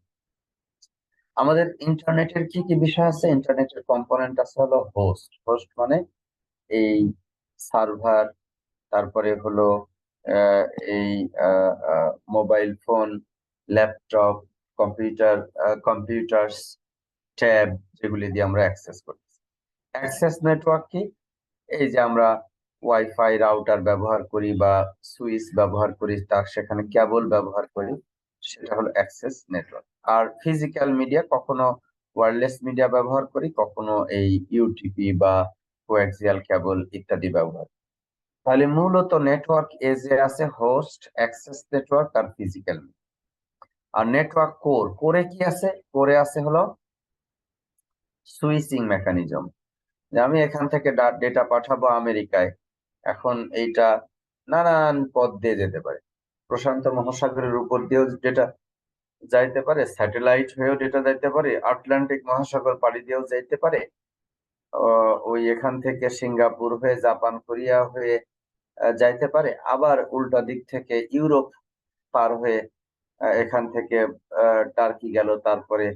আমাদের ইন্টারনেটের কি কি বিষয় আছে? ইন্টারনেটের কম্পোনেন্ট আছে হলো হোস্ট। হোস্ট মানে এই সার্ভার, তারপরে হলো আহ, এই mobile phone, laptop, computer, computers, tab, যেগুলি দিয়ে আমরা অ্যাক্সেস করি। অ্যাক্সেস নেটওয়ার্ক কি? এই যে আমরা ওয়াইফাই রাউটার ব্যবহার করি বা সুইচ ব্যবহার করি, তার সেখানে কেবল ব্যবহার করি, সেটা হলো অ্যাক্সেস নেটওয়ার্ক। আর ফিজিক্যাল মিডিয়া, কখনো ওয়্যারলেস মিডিয়া ব্যবহার করি, কখনো এই ইউটিপি বা কোয়াক্সিয়াল কেবল ইত্যাদি ব্যবহার। তাহলে মূলত নেটওয়ার্ক এজে আছে হোস্ট, অ্যাক্সেস নেটওয়ার্ক আর ফিজিক্যাল। আর নেটওয়ার্ক কোরে কি আছে? কোরে আছে হলো সুইচিং মেকানিজম, যে আমি এখান থেকে ডেটা পাঠাবো আমেরিকায়। এখন এইটা নানান পথ দিয়ে যেতে পারে, প্রশান্ত মহাসাগরের উপর দিয়েও ডেটা যাইতে পারে, স্যাটেলাইট হয়েও ডেটা যাইতে পারে, আটলান্টিক মহাসাগর পাড়ি দিয়েও যাইতে পারে, ওই এখান থেকে সিঙ্গাপুর হয়ে, জাপান, কোরিয়া হয়ে যাইতে পারে, আবার উল্টা দিক থেকে ইউরোপ পার হয়ে এখান থেকে টার্কি গেল, তারপরে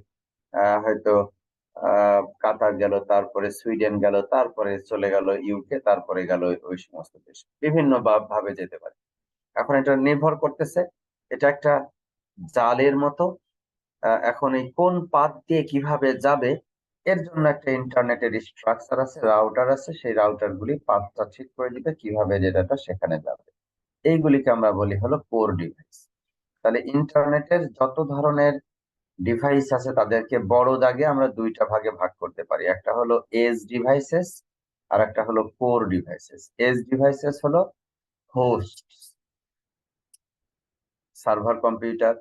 হয়তো কাতার গেল, তারপরে সুইডেন গেল, তারপরে চলে গেল ইউকে, তারপরে গেল ওই সমস্ত দেশ, বিভিন্ন ভাবে যেতে পারে। এখন এটা নির্ভর করতেছে, এটা একটা জালের মতো। এখন এই কোন পাথ দিয়ে কিভাবে যাবে এর জন্য একটা ইন্টারনেটের স্ট্রাকচার আছে, রাউটার আছে, সেই রাউটার গুলি পাথটা ঠিক করে দিবে কিভাবে ডেটাটা সেখানে যাবে। এইগুলিকে আমরা বলি হলো কোর ডিভাইস। তাহলে ইন্টারনেটের যত ধরনের ডিভাইস আছে তাদেরকে বড় দাগে আমরা দুইটা ভাগে ভাগ করতে পারি, একটা হলো এজ ডিভাইসেস আর একটা হলো কোর ডিভাইসেস। এজ ডিভাইসেস হলো হোস্ট, সার্ভার কম্পিউটার,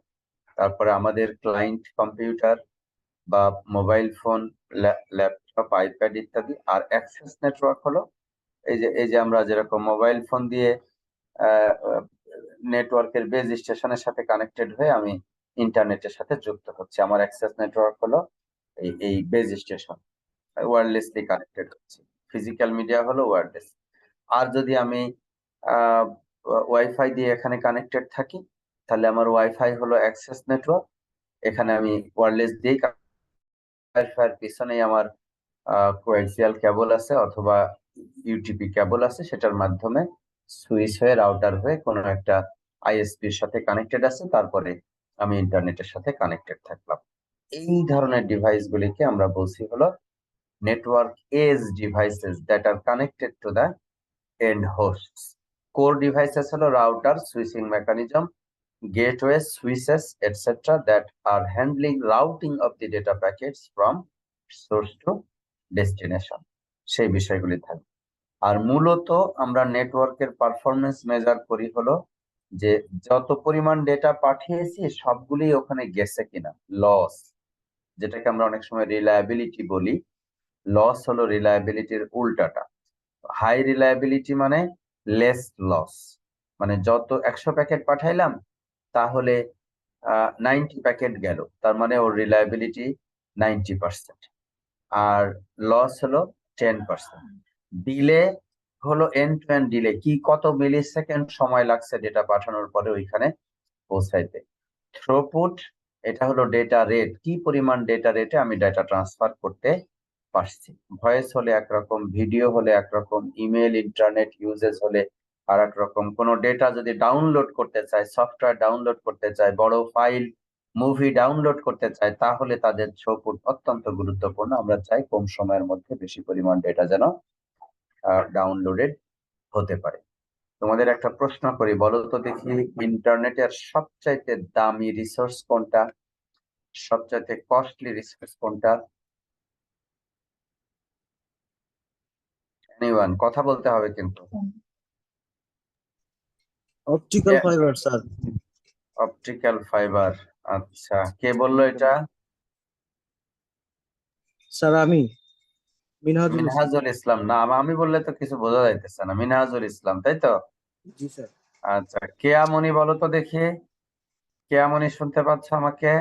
তারপরে আমাদের ক্লায়েন্ট কম্পিউটার বা মোবাইল ফোন, ল্যাপটপ, আইপ্যাড ইত্যাদি। আর অ্যাক্সেস নেটওয়ার্ক হলো এই যে আমরা যেরকম মোবাইল ফোন দিয়ে নেটওয়ার্কের বেজ স্টেশনের সাথে কানেক্টেড হয়ে আমি ইন্টারনেটের সাথে যুক্ত হচ্ছে, আমার অ্যাক্সেস নেটওয়ার্ক হলো এই বেজ স্টেশন, ওয়্যারলেসলি কানেক্টেড হচ্ছে। ফিজিক্যাল মিডিয়া হলো ওয়্যারলেস। আর যদি আমি ওয়াইফাই দিয়ে এখানে কানেক্টেড থাকি, তাহলে আমার ওয়াইফাই হলো অ্যাক্সেস নেটওয়ার্ক, এখানে আমি ওয়্যারলেস দিয়েই, ওয়াইফাইয়ের পিছনেই আমার কোয়াক্সিয়াল কেবল আছে অথবা ইউটিপি কেবল আছে, সেটার মাধ্যমে সুইচ হয়ে রাউটার হয়ে কোনো একটা আইএসপির সাথে কানেক্টেড আছে, তারপরে আমি ইন্টারনেটের সাথে কানেক্টেড থাকলাম। এই ধরনের ডিভাইস গুলিকে আমরা বলছি হলো network edge devices that are connected to the end hosts. Core devices হলো router, switching mechanism, gateways, switches, etc. that are handling routing of the data packets from source to destination, সেই বিষয়গুলি থাকবে। আর মূলত আমরা নেটওয়ার্কের পারফরমেন্স মেজার করি হলো যে যত পরিমাণ ডেটা পাঠিয়েছি সবগুলি ওখানে গেছে কিনা, লস, যেটাকে আমরা অনেক সময় রিলায়েবিলিটি বলি। লস হলো রিলায়েবিলিটির উল্টাটা। হাই রিলায়েবিলিটি মানে লেস লস, মানে যত 100 প্যাকেট পাঠাইলাম তাহলে 90 প্যাকেট গেল, তার মানে ওর রিলায়েবিলিটি 90%। আর লস হলো 10%। ডিলে হলো এন্ড টু এন্ড ডিলে, কি কত মিলি সেকেন্ড সময় লাগছে ডেটা পাঠানোর পরে ওইখানে পৌঁছাইতে। থ্রুপুট, এটা হলো ডেটা রেট, কি পরিমাণ ডেটা রেটে আমি ডেটা ট্রান্সফার করতে পারছি। ভয়েস হলে একরকম, ভিডিও হলে একরকম, ইমেল ইন্টারনেট ইউজেস হলে আর একরকম। কোনো ডেটা যদি ডাউনলোড করতে চায়, সফটওয়্যার ডাউনলোড করতে চায়, বড় ফাইল মুভি ডাউনলোড করতে চায়, তাহলে তাদের থ্রুপুট অত্যন্ত গুরুত্বপূর্ণ। আমরা চাই কম সময়ের মধ্যে বেশি পরিমাণ ডেটা যেন ডাউনলোডেড হতে পারে। তোমাদের একটা প্রশ্ন করি, বলো তো দেখি, ইন্টারনেটের সবচাইতে দামি রিসোর্স কোনটা, সবচাইতে কস্টলি রিসোর্স কোনটা? এনিওয়ান, কথা বলতে হবে কিন্তু। Optical fibre sir. Optical fibre, আচ্ছা, কে বললো এটা? স্যার আমি মিনহাজুল ইসলাম। মিনহাজুল ইসলাম না, আমি বললে তো কিছু বোঝা যাইতেছে না। মিনহাজুল ইসলাম, তাই তো? জি স্যার। আচ্ছা, কেয়ামনি বলো তো দেখি, কেয়ামনি শুনতে পাচ্ছ আমাকে?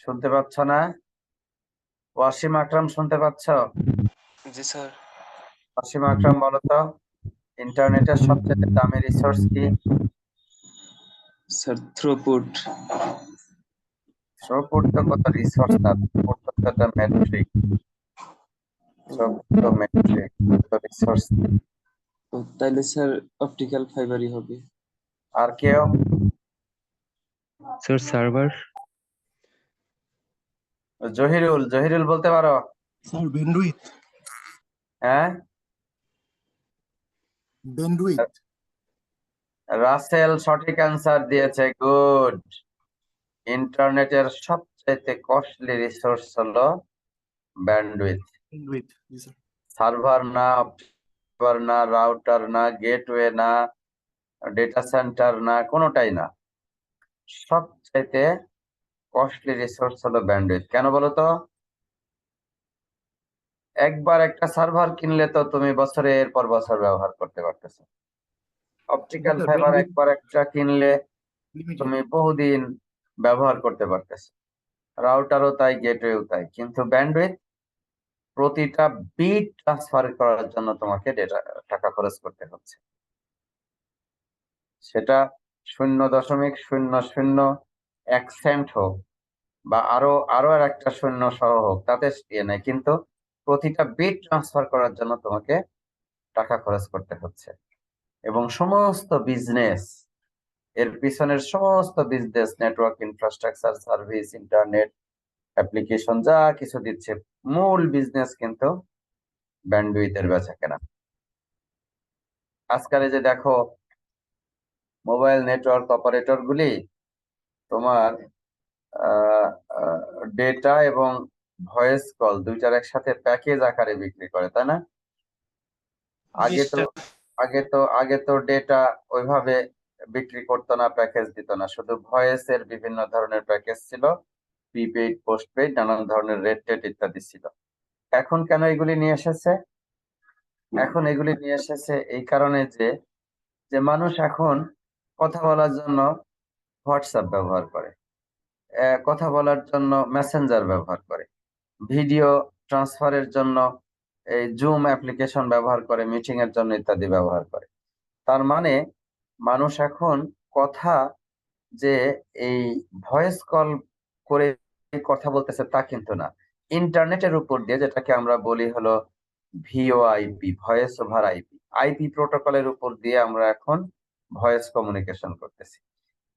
শুনতে পাচ্ছ না? ওয়াসিম আকরাম শুনতে পাচ্ছ? জি স্যার। ওয়াসিম আকরাম বলো তো, ইন্টারনেটের সবচেয়ে দামি রিসোর্স কি? Sir throughput. থ্রুপুট তো কত রিসোর্স না, থ্রুপুট তো একটা মেট্রিক, থ্রুপুট তো মেট্রিক, তো রিসোর্স। তো তাইলে স্যার অপটিক্যাল ফাইবারই হবে। আর কেউ? Sir server. জহিরুল বলতে পারো? Sir bandwidth. হ্যাঁ, ব্যান্ডউইথ। রাসেল সঠিক অ্যান্সার দিয়েছে, গুড। ইন্টারনেটের সবচেয়ে কস্টলি রিসোর্স হলো ব্যান্ডউইথ। ব্যান্ডউইথ, জি স্যার। সার্ভার না, সার্ভার না, রাউটার না, গেটওয়ে না, ডেটা সেন্টার না, কোনোটাই না। সবচেয়ে কস্টলি রিসোর্স হলো ব্যান্ডউইথ। কেন বলো তো? একবার একটা সার্ভার কিনলে তো তুমি বছরের পর বছর ব্যবহার করতে পারতেছো। অপটিক্যাল স্যার, ফাইবার bandwidth একবার একটা কিনলে limited। তুমি বহুদিন ব্যবহার করতে পারতেছো। রাউটারও তাই, গেটওয়েও তাই। কিন্তু ব্যান্ডউইথ প্রতিটা বিট ট্রান্সফার করার জন্য তোমাকে টাকা খরচ করতে হচ্ছে। সেটা 0.00 1 সেন্ট হোক বা আরো আর একটা শূন্য সহ হোক, তাতে ইয়ে নাই, কিন্তু প্রতিটা বিট ট্রান্সফার করার জন্য তোমাকে টাকা খরচ করতে হচ্ছে। এবং সমস্ত বিজনেস, এর পিছনের সমস্ত business, network infrastructure, service, internet, application যা কিছু দিচ্ছে, মূল বিজনেস কিন্তু ব্যান্ডউইথের বেচা কেনা। আজকাল এই যে দেখো, মোবাইল নেটওয়ার্ক অপারেটর গুলি তোমার ডেটা এবং ভয়েস কল দুইটার একসাথে প্যাকেজ আকারে বিক্রি করে, তাই না? জি আগে তো স্যার। আগে তো ডেটা ওইভাবে বিক্রি করতো না, প্যাকেজ দিত না, শুধু ভয়েসের বিভিন্ন ধরনের প্যাকেজ ছিল, প্রিপেইড, পোস্টপেইড, নানান ধরনের রেট টেট ইত্যাদি ছিল। এখন কেন এগুলি নিয়ে এসেছে? এখন এগুলি নিয়ে এসেছে এই কারণে যে মানুষ এখন কথা বলার জন্য হোয়াটসঅ্যাপ ব্যবহার করে, কথা বলার জন্য মেসেঞ্জার ব্যবহার করে, ভিডিও ট্রান্সফারের জন্য এই জুম অ্যাপ্লিকেশন ব্যবহার করে, মিটিং এর জন্য ইত্যাদি ব্যবহার করে। তার মানে মানুষ এখন কথা যে এই ভয়েস কল করে কথা বলতেছে তা কিন্তু না, ইন্টারনেটের উপর দিয়ে, যেটাকে আমরা বলি হলো VoIP, voice over IP, IP প্রোটোকলের উপর দিয়ে আমরা এখন ভয়েস কমিউনিকেশন করতেছি।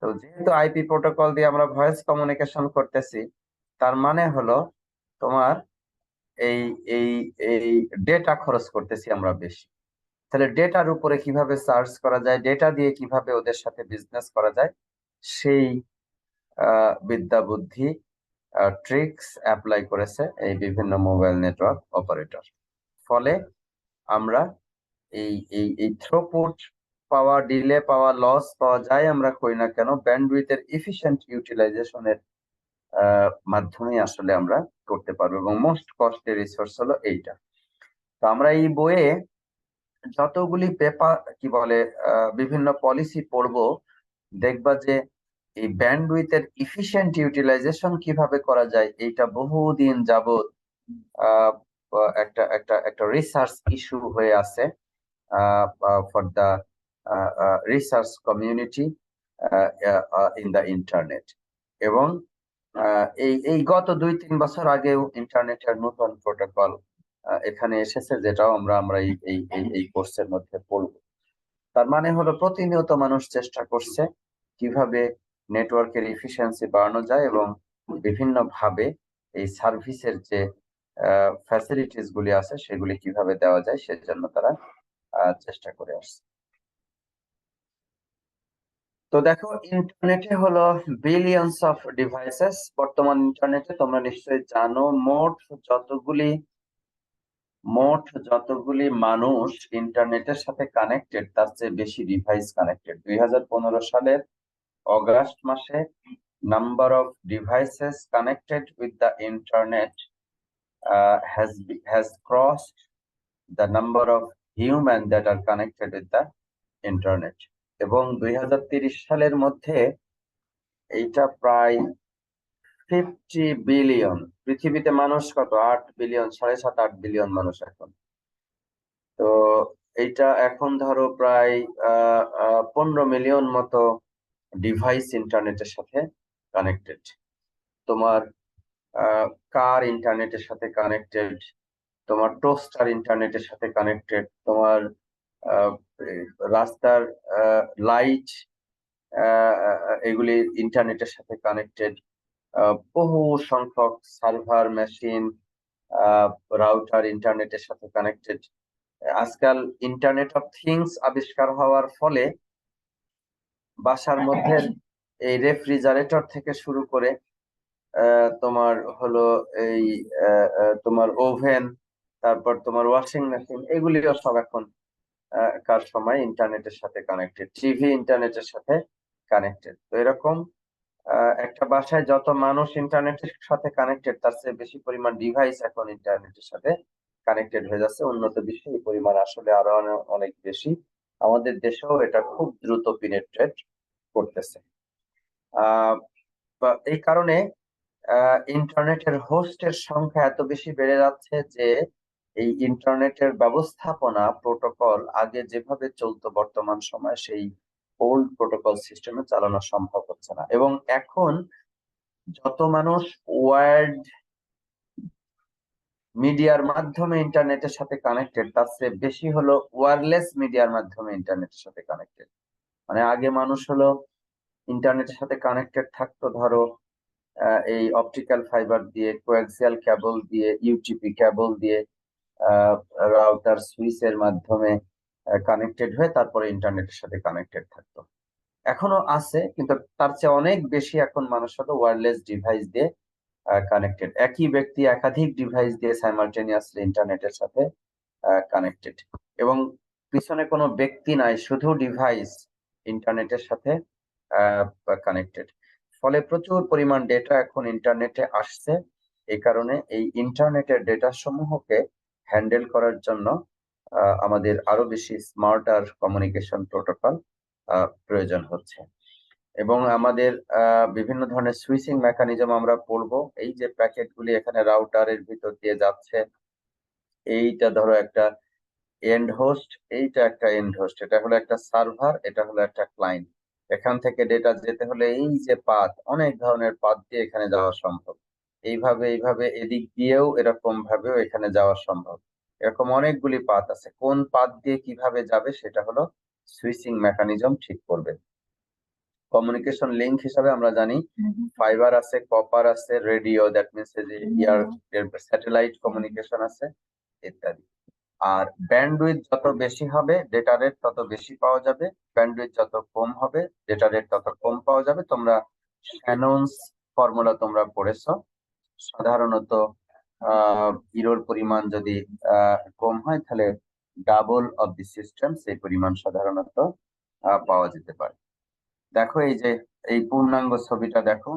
তো যেহেতু আইপি প্রোটোকল দিয়ে আমরা ভয়েস কমিউনিকেশন করতেছি, তার মানে হলো তোমার এই এই এই ডেটা খরচ করতেছি আমরা বেশি। তাহলে ডেটার উপরে কিভাবে সার্চ করা যায়, ডেটা দিয়ে কিভাবে ওদের সাথে বিজনেস করা যায়, সেই বিদ্যা বুদ্ধি, ট্রিক্স অ্যাপ্লাই করেছে এই বিভিন্ন মোবাইল নেটওয়ার্ক অপারেটর। ফলে আমরা এই এই এই থ্রুপুট পাওয়া, ডিলে পাওয়া, লস পাওয়া যায় আমরা করি না কেন, ব্যান্ডউইথের এফিশিয়েন্ট ইউটিলাইজেশনের মাধ্যমে আসলে আমরা করতে পারবো, এবং মোস্ট কস্টলি রিসোর্স হলো এইটা। তো আমরা এই বইয়ে যতগুলি পেপার কি বলে বিভিন্ন পলিসি পড়বো, দেখবা যে এই ব্যান্ডউইথের এফিশিয়েন্ট ইউটিলাইজেশন কিভাবে করা যায়, এইটা বহুদিন যাবত আহ, একটা একটা একটা রিসার্চ ইস্যু হয়ে আছে for the research community in the internet. এবং এই গত 2-3 বছর আগেও ইন্টারনেটের নতুন প্রোটোকল এখানে এসেছে, যেটাও আমরা এই কোর্সের মধ্যে পড়বো। তার মানে হলো প্রতিনিয়ত মানুষ চেষ্টা করছে কিভাবে নেটওয়ার্কের এফিসিয়েন্সি বাড়ানো যায় এবং বিভিন্ন ভাবে এই সার্ভিসের যে ফ্যাসিলিটিস গুলি আছে সেগুলি কিভাবে দেওয়া যায়, সেজন্য তারা চেষ্টা করে আসছে। তো দেখো, ইন্টারনেটে হলো বিলিয়ন্স অফ ডিভাইসেস। বর্তমান ইন্টারনেটে তোমরা নিশ্চয়ই জানো, মোট যতগুলি মানুষ ইন্টারনেটের সাথে কানেক্টেড, তার চেয়ে বেশি ডিভাইস কানেক্টেড। 2015 সালের অগাস্ট মাসে number of devices connected with the internet has crossed the number of human that are connected with the internet, এবং 2030 সালের মধ্যে এইটা প্রায় 50 বিলিয়ন। পৃথিবীতে মানুষ কত? 8 বিলিয়ন, 7.5-8 বিলিয়ন মানুষ এখন। তো এইটা এখন ধরো প্রায় 15 মিলিয়ন মতো ডিভাইস ইন্টারনেটের সাথে কানেক্টেড। তোমার কার ইন্টারনেটের সাথে কানেক্টেড, তোমার টোস্টার ইন্টারনেটের সাথে কানেক্টেড, তোমার রাস্তার লাইট এগুলি ইন্টারনেটের সাথে কানেক্টেড, বহু সংখ্যক সার্ভার মেশিন, রাউটার ইন্টারনেটের সাথে কানেক্টেড। আজকাল ইন্টারনেট অফ থিংস আবিষ্কার হওয়ার ফলে বাসার মধ্যে এই রেফ্রিজারেটর থেকে শুরু করে তোমার হলো এই তোমার ওভেন, তারপর তোমার ওয়াশিং মেশিন, এগুলিও সব এখন কার সময় ইন্টারনেটের সাথে কানেক্টেড, টিভি ইন্টারনেটের সাথে কানেক্টেড। তো এরকম একটা বাসায় যত মানুষ ইন্টারনেটের সাথে কানেক্টেড, তার চেয়ে বেশি পরিমাণ ডিভাইস এখন ইন্টারনেটের সাথে কানেক্টেড হয়ে যাচ্ছে। উন্নত বিশ্বে এই পরিমাণ আসলে আরো অনেক বেশি। আমাদের দেশেও এটা খুব দ্রুত পেনিট্রেট করতেছে। এই কারণে ইন্টারনেটের হোস্টের সংখ্যা এত বেশি বেড়ে যাচ্ছে যে এই ইন্টারনেটের ব্যবস্থাপনা প্রোটোকল আগে যেভাবে চলতো বর্তমান সময়ে সেই ওল্ড প্রোটোকল সিস্টেমে চালানো সম্ভব হচ্ছে না। এবং এখন যত মানুষ ওয়ার্ড মিডিয়ার মাধ্যমে ইন্টারনেটের সাথে কানেক্টেড, তার চেয়ে বেশি হলো ওয়্যারলেস মিডিয়ার মাধ্যমে ইন্টারনেটের সাথে কানেক্টেড। মানে আগে মানুষ হলো ইন্টারনেটের সাথে কানেক্টেড থাকতো ধরো এই অপটিক্যাল ফাইবার দিয়ে, কোয়াক্সিয়াল কেবল দিয়ে, ইউটিপি কেবল দিয়ে, রাউটার সুইচের মাধ্যমে কানেক্টেড হয়ে তারপরে ইন্টারনেটের সাথে কানেক্টেড থাকতো। এখনো আছে, কিন্তু তার চেয়ে অনেক বেশি এখন মানুষ হলো ওয়্যারলেস ডিভাইস দিয়ে কানেক্টেড। একই ব্যক্তি একাধিক ডিভাইস দিয়ে সাইমালটেনিয়াসলি ইন্টারনেটের সাথে কানেক্টেড, এবং পিছনে কোনো ব্যক্তি নাই, শুধু ডিভাইস ইন্টারনেটের সাথে কানেক্টেড। ফলে প্রচুর পরিমাণ ডেটা এখন ইন্টারনেটে আসছে। এই কারণে এই ইন্টারনেটের ডেটা সমূহকে হ্যান্ডেল করার জন্য আমাদের আরো বেশি স্মার্টার কমিউনিকেশন প্রোটোকল প্রয়োজন হচ্ছে। এবং আমাদের বিভিন্ন ধরনের সুইচিং মেকানিজম আমরা পড়বো। এই যে প্যাকেটগুলি এখানে রাউটারের ভিতর দিয়ে যাচ্ছে, এইটা ধরো একটা এন্ড হোস্ট, এইটা একটা এন্ড হোস্ট, এটা হলো একটা সার্ভার, এটা হলো একটা ক্লায়েন্ট। এখান থেকে ডেটা যেতে হলে এই যে পাথ, অনেক ধরনের পাথ দিয়ে এখানে যাওয়া সম্ভব। এইভাবে এদিক দিয়েও এরকম ভাবেও এখানে যাওয়া সম্ভব। এরকম অনেকগুলি পাথ আছে, কোন পাথ দিয়ে কিভাবে যাবে সেটা হলো সুইচিং মেকানিজম ঠিক করবে। কমিউনিকেশন লিংক হিসাবে আমরা জানি ফাইবার আছে, কপার আছে, রেডিও, দ্যাট মিনস যে ইয়ার স্যাটেলাইট কমিউনিকেশন আছে ইত্যাদি। আর ব্যান্ডউইথ যত বেশি হবে ডেটা রেট তত বেশি পাওয়া যাবে, ব্যান্ডউইথ যত কম হবে ডেটা রেট তত কম পাওয়া যাবে। তোমরা শ্যাননস ফর্মুলা তোমরা পড়েছো। সাধারণত ইরোর পরিমাণ যদি কম হয় তাহলে ডাবল অফ দি সিস্টেম সেই পরিমাণ সাধারণত পাওয়া যেতে পারে। দেখো এই যে এই পূর্ণাঙ্গ ছবিটা দেখো।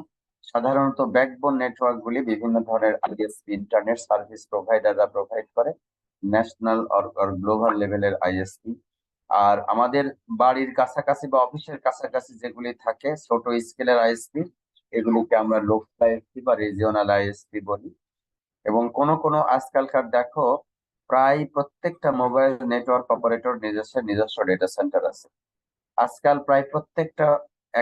সাধারণত ব্যাকবোন নেটওয়ার্ক গুলি বিভিন্ন ধরনের আইএসপি ইন্টারনেট সার্ভিস প্রোভাইডাররা প্রোভাইড করে, ন্যাশনাল অর গ্লোবাল লেভেলের আইএসপি। আর আমাদের বাড়ির কাছাকাছি বা অফিসের কাছাকাছি যেগুলি থাকে ছোট স্কেলের আইএসপি, এগুলিকে আমরা লোকাল আইএসপি বা রিজিওনাল আইএসপি বলি। এবং কোন আজকালকার দেখো প্রায় প্রত্যেকটা মোবাইল নেটওয়ার্ক অপারেটর নিজস্ব ডেটা সেন্টার আছে। আজকাল প্রায় প্রত্যেকটা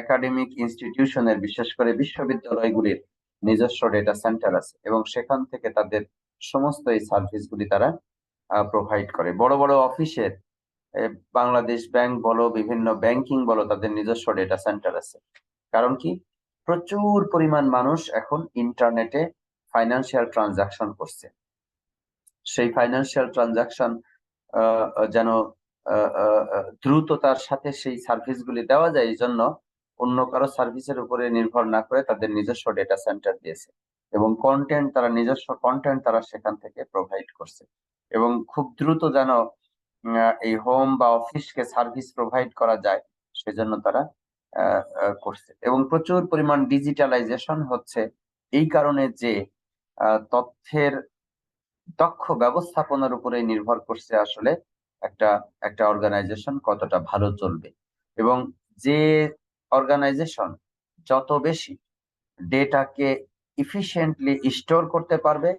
একাডেমিক ইনস্টিটিউশনের, বিশেষ করে বিশ্ববিদ্যালয়গুলির নিজস্ব ডেটা সেন্টার আছে, এবং সেখান থেকে তাদের সমস্ত এই সার্ভিসগুলি তারা প্রোভাইড করে। বড় বড় অফিসের, বাংলাদেশ ব্যাংক বলো, বিভিন্ন ব্যাংকিং বলো, তাদের নিজস্ব ডেটা সেন্টার আছে। কারণ কি, প্রচুর পরিমাণ মানুষ এখন ইন্টারনেটে ফাইন্যান্সিয়াল ট্রানজাকশন করছে। সেই ফাইন্যান্সিয়াল ট্রানজাকশন যেন দ্রুততার সাথে সেই সার্ভিসগুলি দেওয়া যায়, এই জন্য অন্য কারো সার্ভিসের উপরে নির্ভর না করে তাদের নিজস্ব ডেটা সেন্টার দিয়েছে, এবং কন্টেন্ট তারা নিজস্ব কন্টেন্ট তারা সেখান থেকে প্রোভাইড করছে। এবং খুব দ্রুত যেন এই হোম বা অফিসকে সার্ভিস প্রোভাইড করা যায় সেজন্য তারা করছে। এবং প্রচুর পরিমাণ ডিজিটালাইজেশন হচ্ছে এই কারণে যে তথ্যের দক্ষ ব্যবস্থাপনার উপরে নির্ভর করছে আসলে একটা অর্গানাইজেশন কতটা ভালো চলবে। এবং যে অর্গানাইজেশন যত বেশি ডেটাকে ইফিশিয়েন্টলি স্টোর করতে পারবে,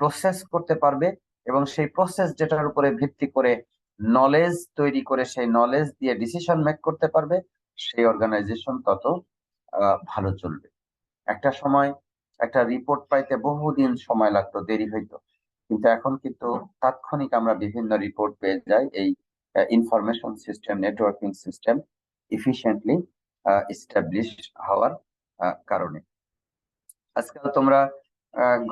প্রসেস করতে পারবে, এবং সেই প্রসেস যেটার উপরে ভিত্তি করে নলেজ তৈরি করে সেই নলেজ দিয়ে ডিসিশন মেক করতে পারবে, সেই অর্গানাইজেশন তত ভালো চলবে। একটা সময় একটা রিপোর্ট পাইতে বহুদিন সময় লাগতো, দেরি হইতো, কিন্তু এখন কিন্তু তাৎক্ষণিক আমরা বিভিন্ন রিপোর্ট পেয়ে যাই এই information system, networking system efficiently establish হওয়ার কারণে। আজকাল তোমরা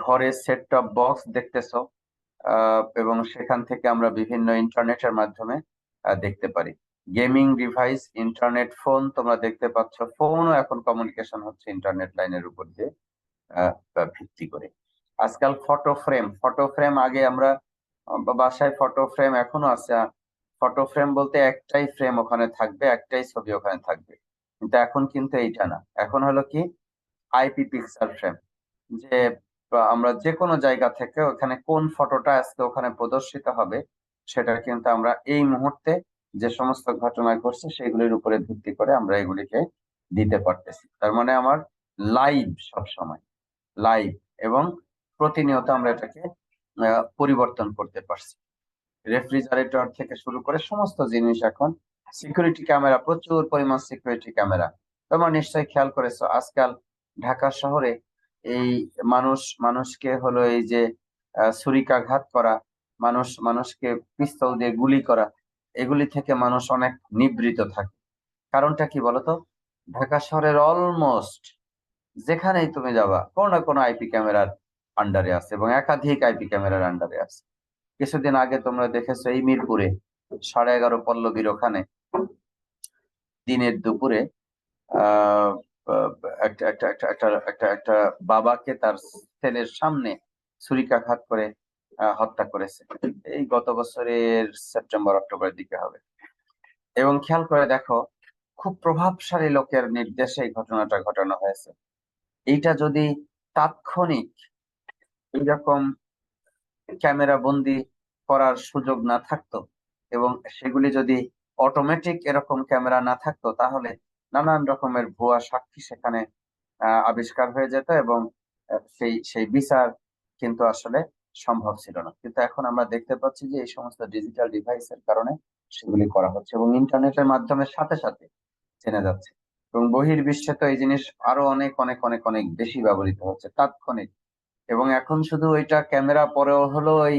ঘরে সেট টপ বক্স দেখতেছো, এবং সেখান থেকে আমরা বিভিন্ন ইন্টারনেটের মাধ্যমে দেখতে পারি। গেমিং ডিভাইস, ইন্টারনেট ফোন তোমরা দেখতে পাচ্ছ, ফোনও এখন কমিউনিকেশন হচ্ছে ইন্টারনেট লাইনের উপর দিয়ে ভিত্তি করে। আজকাল ফটো ফ্রেম আগে আমরা বাসায় ফটো ফ্রেম এখনো আছে, ফটো ফ্রেম বলতে একটাই ফ্রেম ওখানে থাকবে, একটাই ছবি ওখানে থাকবে, কিন্তু এখন কিন্তু এইটা না। এখন হলো কি আইপি পিকচার ফ্রেম, যে আমরা যে কোনো জায়গা থেকে ওখানে কোন ফটোটা আজকে ওখানে প্রদর্শিত হবে সেটা কিন্তু আমরা এই মুহূর্তে যে সমস্ত ঘটনা ঘটছে সেগুলির উপরে ভিত্তি করে আমরা এগুলিকে দিতে পারতেছি। তার মানে আমার লাইভ, সব সময় লাইভ, এবং প্রতিনিয়ত আমরা এটাকে পরিবর্তন করতে পারছি। রেফ্রিজারেটর থেকে শুরু করে সমস্ত জিনিস এখন, সিকিউরিটি ক্যামেরা, প্রচুর পরিমাণ সিকিউরিটি ক্যামেরা। তোমরা নিশ্চয়ই খেয়াল করেছো আজকাল ঢাকা শহরে এই মানুষকে হলো এই যে ছুরিকাঘাত করা, মানুষকে পিস্তল দিয়ে গুলি করা, এগুলি থেকে মানুষ অনেক নিবৃত থাকে। কারণটা কি বলতো? ঢাকা শহরের অলমোস্ট যেখানেই তুমি যাবা কোনো না কোনো আইপি ক্যামেরার আন্ডারে আছে এবং একাধিক আইপি ক্যামেরার আন্ডারে আছে। কিছুদিন আগে তোমরা দেখেছো এই মিরপুরে 11:30 পল্লবীর ওখানে দিনের দুপুরে আহ আহ, একটা একটা একটা একটা একটা একটা বাবাকে তার ছেলের সামনে ছুরিকাঘাত করে হত্যা করেছে। এই গত বছরের সেপ্টেম্বর অক্টোবরের দিকে হবে। এবং খেয়াল করে দেখো, খুব প্রভাবশালী লোকের নির্দেশে এই ঘটনাটা ঘটানো হয়েছে। এইটা যদি তাৎক্ষণিক এইরকম ক্যামেরা বন্দি করার সুযোগ না থাকতো এবং সেগুলি যদি অটোমেটিক এরকম ক্যামেরা না থাকতো, তাহলে নানান রকমের ভুয়া সাক্ষী সেখানে আবিষ্কার হয়ে যেত এবং সেই সেই বিচার কিন্তু আসলে সম্ভব ছিল না। কিন্তু এখন আমরা দেখতে পাচ্ছি যে এই সমস্ত ডিজিটাল ডিভাইসের কারণে সেগুলি করা হচ্ছে এবং ইন্টারনেটের মাধ্যমে সাথে সাথে চেনা যাচ্ছে। এবং বহির্বিশ্বে তো এই জিনিস আরো অনেক অনেক অনেক অনেক বেশি ব্যবহৃত হচ্ছে তাৎক্ষণিক। এবং এখন শুধু ওইটা ক্যামেরা পরেও হলো ওই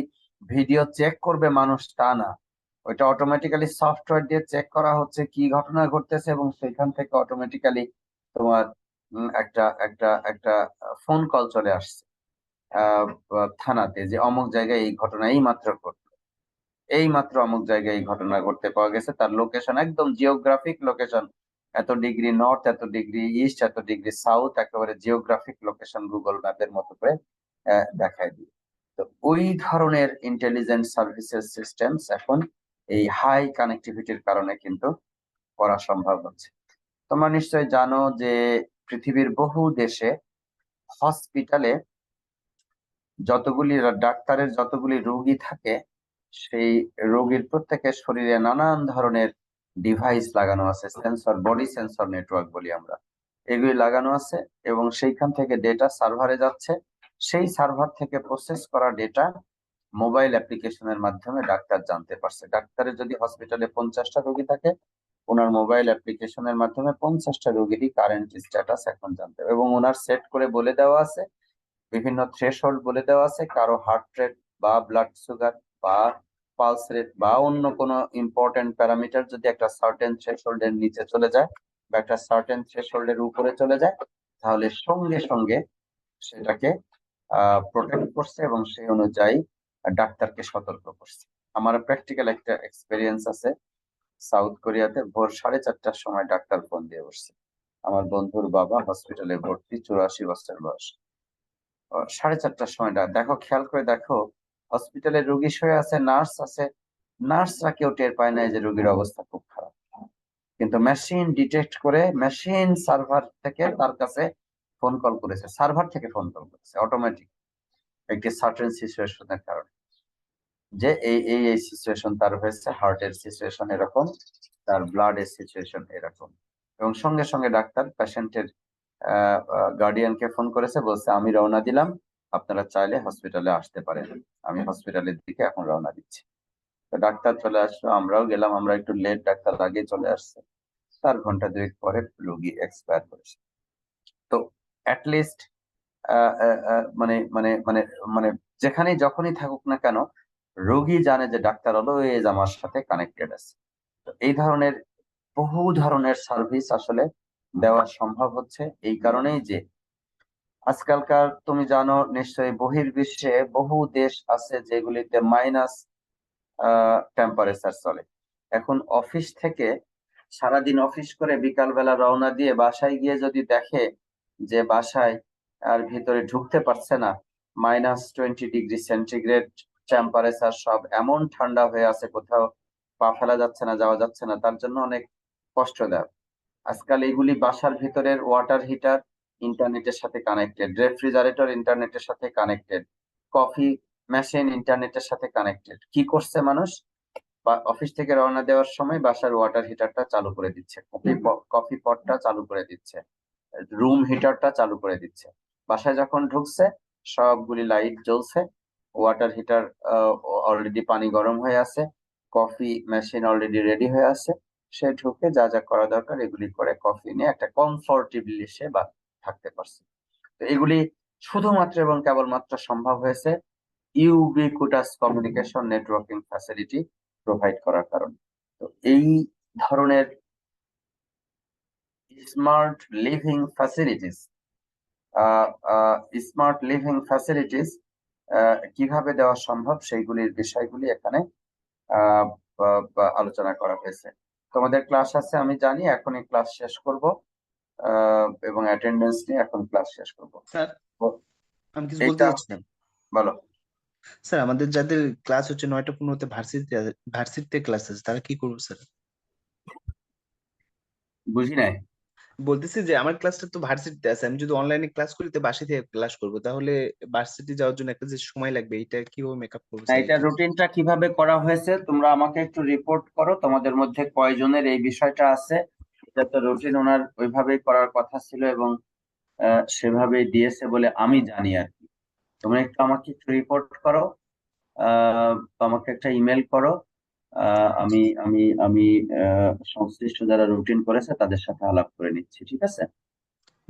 ভিডিও চেক করবে মানুষ তা না, ওইটা অটোমেটিক্যালি সফটওয়্যার দিয়ে চেক করা হচ্ছে কি ঘটনা ঘটতেছে এবং সেখান থেকে অটোমেটিক্যালি তোমার একটা একটা একটা ফোন কল চলে আসছে থানাতে যে অমুক জায়গায় এই ঘটনা এই মাত্র ঘটলো, এই মাত্র অমুক জায়গায় এই ঘটনা ঘটতে পাওয়া গেছে। তার লোকেশন একদম জিওগ্রাফিক লোকেশন, এত ডিগ্রি নর্থ, এত ডিগ্রি ইস্ট, এত ডিগ্রি সাউথ, একেবারে জিওগ্রাফিক লোকেশন গুগল ম্যাপের মতো করে দেখায় দিই। তো ওই ধরনের ইন্টেলিজেন্ট সার্ভিসেস সিস্টেমস এখন এই হাই কানেক্টিভিটির কারণে কিন্তু করা সম্ভব হচ্ছে। তোমরা নিশ্চয়ই জানো যে পৃথিবীর বহু দেশে হসপিটালে ডাক্তারের যতগুলি রোগী থাকে, সেই রোগীর প্রত্যেকের শরীরে নানান ধরনের ডিভাইস লাগানো আছে, সেন্সর, বডি সেন্সর নেটওয়ার্ক বলি আমরা, এগুলি লাগানো আছে এবং সেইখান থেকে ডেটা সার্ভারে যাচ্ছে। সেই সার্ভার থেকে প্রসেস করা ডেটা মোবাইল অ্যাপ্লিকেশনের মাধ্যমে ডাক্তার জানতে পারছে। ডাক্তারের যদি হসপিটালে 50টা রোগী থাকে, ওনার মোবাইল অ্যাপ্লিকেশনের মাধ্যমে 50টা রোগীরই কারেন্ট স্ট্যাটাস এখন জানতে, এবং ওনার সেট করে বলে দেওয়া আছে, বিভিন্ন থ্রেশহোল্ড বলে দেওয়া আছে, কারো হার্ট রেট বা ব্লাড সুগার বা পালস রেট বা অন্য কোনো ইম্পর্টেন্ট প্যারামিটার যদি একটা সার্টেন থ্রেশহোল্ডের নিচে চলে যায় বা একটা সার্টেন থ্রেশহোল্ডের উপরে চলে যায়, তাহলে সঙ্গে সঙ্গে সেটাকে প্রোটেক্ট করছে এবং সেই অনুযায়ী ডাক্তারকে সতর্ক করছে। আমার প্র্যাকটিক্যাল একটা এক্সপেরিয়েন্স আছে। সাউথ কোরিয়াতে ভোর 4:30টার সময় ডাক্তার ফোন দিয়ে বসছে, আমার বন্ধুর বাবা হসপিটালে ভর্তি, 84 বছর বয়স। 4:30টার সময় দেখো, খেয়াল করে দেখো, হসপিটালে রোগী শুয়ে আছে, নার্স আছে, নার্সরা কেউ টের পায় না যে রোগীর অবস্থা খুব খারাপ, কিন্তু মেশিন ডিটেক্ট করে মেশিন সার্ভার থেকে তার কাছে ফোন কল করেছে, সার্ভার থেকে ফোন কল করেছে অটোমেটিক একটি সার্টেন সিচুয়েশনের কারণে, যে এই এই এই সিচুয়েশন তার হয়েছে, হার্টের সিচুয়েশন এরকম, তার ব্লাডের সিচুয়েশন এরকম, এবং সঙ্গে সঙ্গে ডাক্তার পেশেন্টের গার্ডিয়ানকে ফোন করেছে, বলছে আমি রওনা দিলাম, আপনারা চাইলে হসপিটালে আসতে পারেন, আমি হসপিটালের দিকে এখন রওনা দিচ্ছি। তো ডাক্তার চলে আসলো, আমরাও গেলাম, আমরা একটু লেট, ডাক্তার আগে চলে আসছে। 4 ঘন্টা 2 পরে রোগী এক্সপায়ার করেছে। তো অ্যাটলিস্ট মানে মানে মানে মানে যেখানেই যখনই থাকুক না কেন, রোগী জানে যে ডাক্তার অলওয়েজ আমার সাথে কানেক্টেড আছে। তো এই ধরনের বহু ধরনের সার্ভিস আসলে দেওয়া সম্ভব হচ্ছে এই কারণেই যে আজকালকার তুমি জানো নিশ্চয়ই বহির্বিশ্বে বহু দেশ আছে যেগুলিতে মাইনাস টেম্পারেচার চলে। এখন অফিস থেকে সারাদিন অফিস করে বিকাল বেলা রওনা দিয়ে বাসায় গিয়ে যদি দেখে যে বাসায় আর ভিতরে ঢুকতে পারছে না, -20 ডিগ্রি সেন্টিগ্রেড টেম্পারেচার, সব এমন ঠান্ডা হয়ে আছে, কোথাও পা ফেলা যাচ্ছে না, যাওয়া যাচ্ছে না, তার জন্য অনেক কষ্টদায়ক। আজকাল এগুলি বাসার ভিতরের ওয়াটার হিটার ইন্টারনেটের সাথে কানেক্টেড, রেফ্রিজারেটর ইন্টারনেটের সাথে কানেক্টেড, কফি মেশিন ইন্টারনেটের সাথে কানেক্টেড। কি করছে মানুষ? বা অফিস থেকে রওনা দেওয়ার সময় বাসার ওয়াটার হিটারটা চালু করে দিচ্ছে, কফি পটটা চালু করে দিচ্ছে, রুম হিটারটা চালু করে দিচ্ছে। বাসায় যখন ঢুকছে সবগুলি লাইট জ্বলছে, ওয়াটার হিটার অলরেডি পানি গরম হয়ে আছে, কফি মেশিন অলরেডি রেডি হয়ে আছে, সে ঢুকে যা যা করা দরকার এগুলি করে কফি নিয়ে একটা কমফোর্টেবলি সে বা থাকতে পারছে। তো এগুলি শুধুমাত্র এবং কেবলমাত্র সম্ভব হয়েছে ইউবিকুইটাস কমিউনিকেশন নেটওয়ার্কিং ফ্যাসিলিটি প্রোভাইড করার কারণে। তো এই ধরনের স্মার্ট লিভিং ফ্যাসিলিটিস কিভাবে দেওয়া সম্ভব সেইগুলির বিষয়গুলি এখানে আলোচনা করা হয়েছে। তোমাদের ক্লাস আছে আমি জানি, এখনই ক্লাস শেষ করব এবং অ্যাটেন্ডেন্স নিয়ে এখন ক্লাস শেষ করব। স্যার আমি কিছু বলতে এটা চাচ্ছিলাম। বলো। স্যার আমাদের যাদের ক্লাস হচ্ছে 9টা 15-তে ভার্সিটিতে ক্লাস আছে তারা কি করবো স্যার? বুঝি নাই। বলতেছি যে আমার ক্লাসটা তো ভার্সিটিতে আছে, আমি যদি অনলাইনে ক্লাস করি তো বাসা থেকে ক্লাস করবো, তাহলে ভার্সিটি যাওয়ার জন্য একটা যে সময় লাগবে এটা কিভাবে মেকআপ করবো না, স্যার? এটা রুটিনটা কিভাবে করা হয়েছে তোমরা আমাকে একটু রিপোর্ট করো, তোমাদের মধ্যে কয়জনের এই বিষয়টা আছে। এটা তো রুটিন ওনার ওইভাবেই করার কথা ছিল এবং সেভাবেই দিয়েছে বলে আমি জানি আর কি। তোমরা একটু আমাকে একটু রিপোর্ট করো, আমাকে একটা ইমেল করো। আমি আমি আমি সংশ্লিষ্ট যারা রুটিন করেছে তাদের সাথে আলাপ করে নিচ্ছি, ঠিক আছে?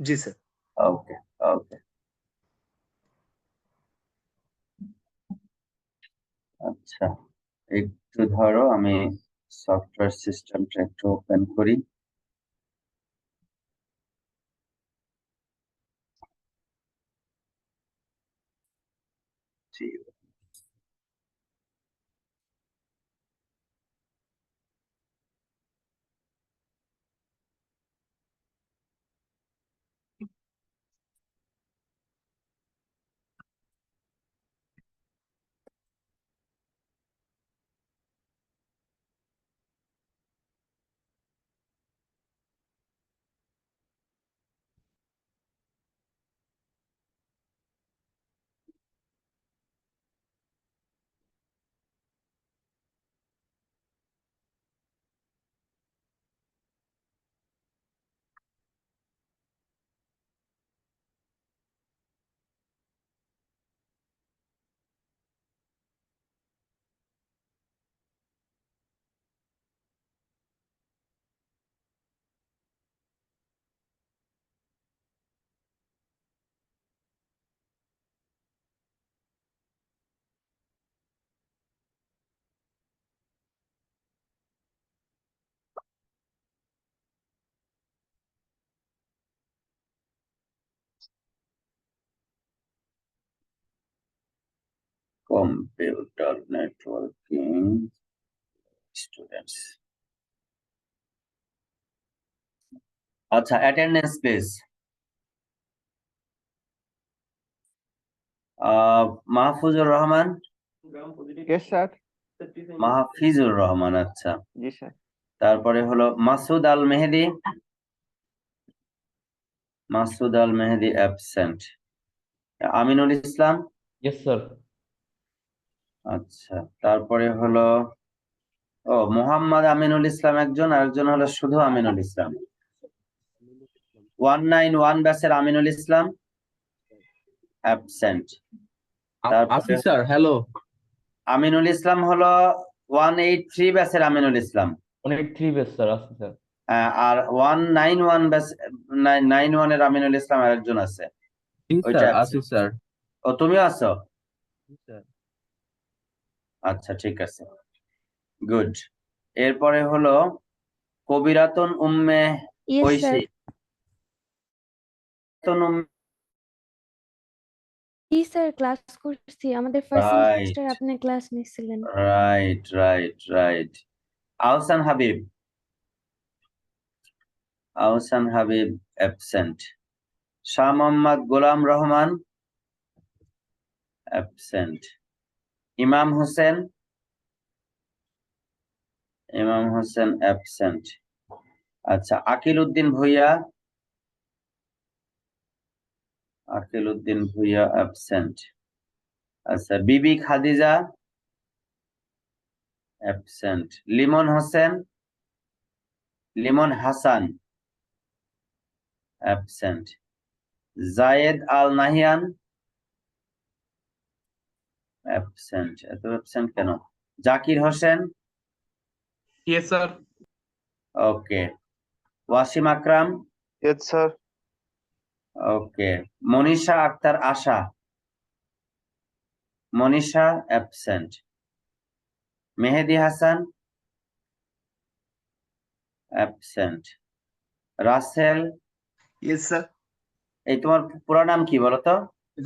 জি স্যার। Okay okay. আচ্ছা, একটু ধরো আমি সফটওয়্যার সিস্টেমটা একটু ওপেন করি। Computer networking students. আচ্ছা, attendance please. Mahfuzur Rahman. Yes, sir. Mahfizur Rahman, আচ্ছা। জি স্যার। তারপরে হলো Masud Al Mehedi. Masud Al Mehedi absent. Aminul Islam. Yes, sir. আচ্ছা, তারপরে হলো মোহাম্মদ আমিনুল ইসলাম একজন, আর একজন হলো শুধু আমিনুল ইসলাম। 191 ব্যাচের Aminul Islam absent. Asif, sir. Hello. Aminul Islam হলো 183 ব্যাচের Aminul Islam. 183 best, sir. Asif, sir. আর 191 ব্যাচ 91 এর আমিনুল ইসলাম আরেকজন আছে, Yes, ওইটা sir. absent। Asif, sir. ও তুমিও আছো? স্যার আচ্ছা, ঠিক আছে, গুড। এরপরে হলো কবিরাতুন উম্মে Yes, ঐশী। sir. জি স্যার, ক্লাস করছি। আমাদের ফার্স্ট রাইট সেমিস্টার আপনি ক্লাস নিছিলেন। Right right right. Ahsan Habib. Ahsan Habib absent. Shah Mohammad Golam Rahman absent. Imam Hossain. Imam Hossain absent. আচ্ছা, আকিল উদ্দিন ভুইয়া। আকিল উদ্দিন ভুইয়া অ্যাবসেন্ট। আচ্ছা, Bibi Khadija absent. Limon Hossain. Limon Hasan absent. Zayed Al Nahiyan absent. এত অ্যাবসেন্ট কেন? Zakir Hossain. Yes, sir. Okay. Wasim Akram. Yes, sir. Okay, Monisha Akter Asha, Monisha absent. Mehedi Hasan absent. Rasel, yes sir. এই তোমার পুরো নাম কি বলো তো?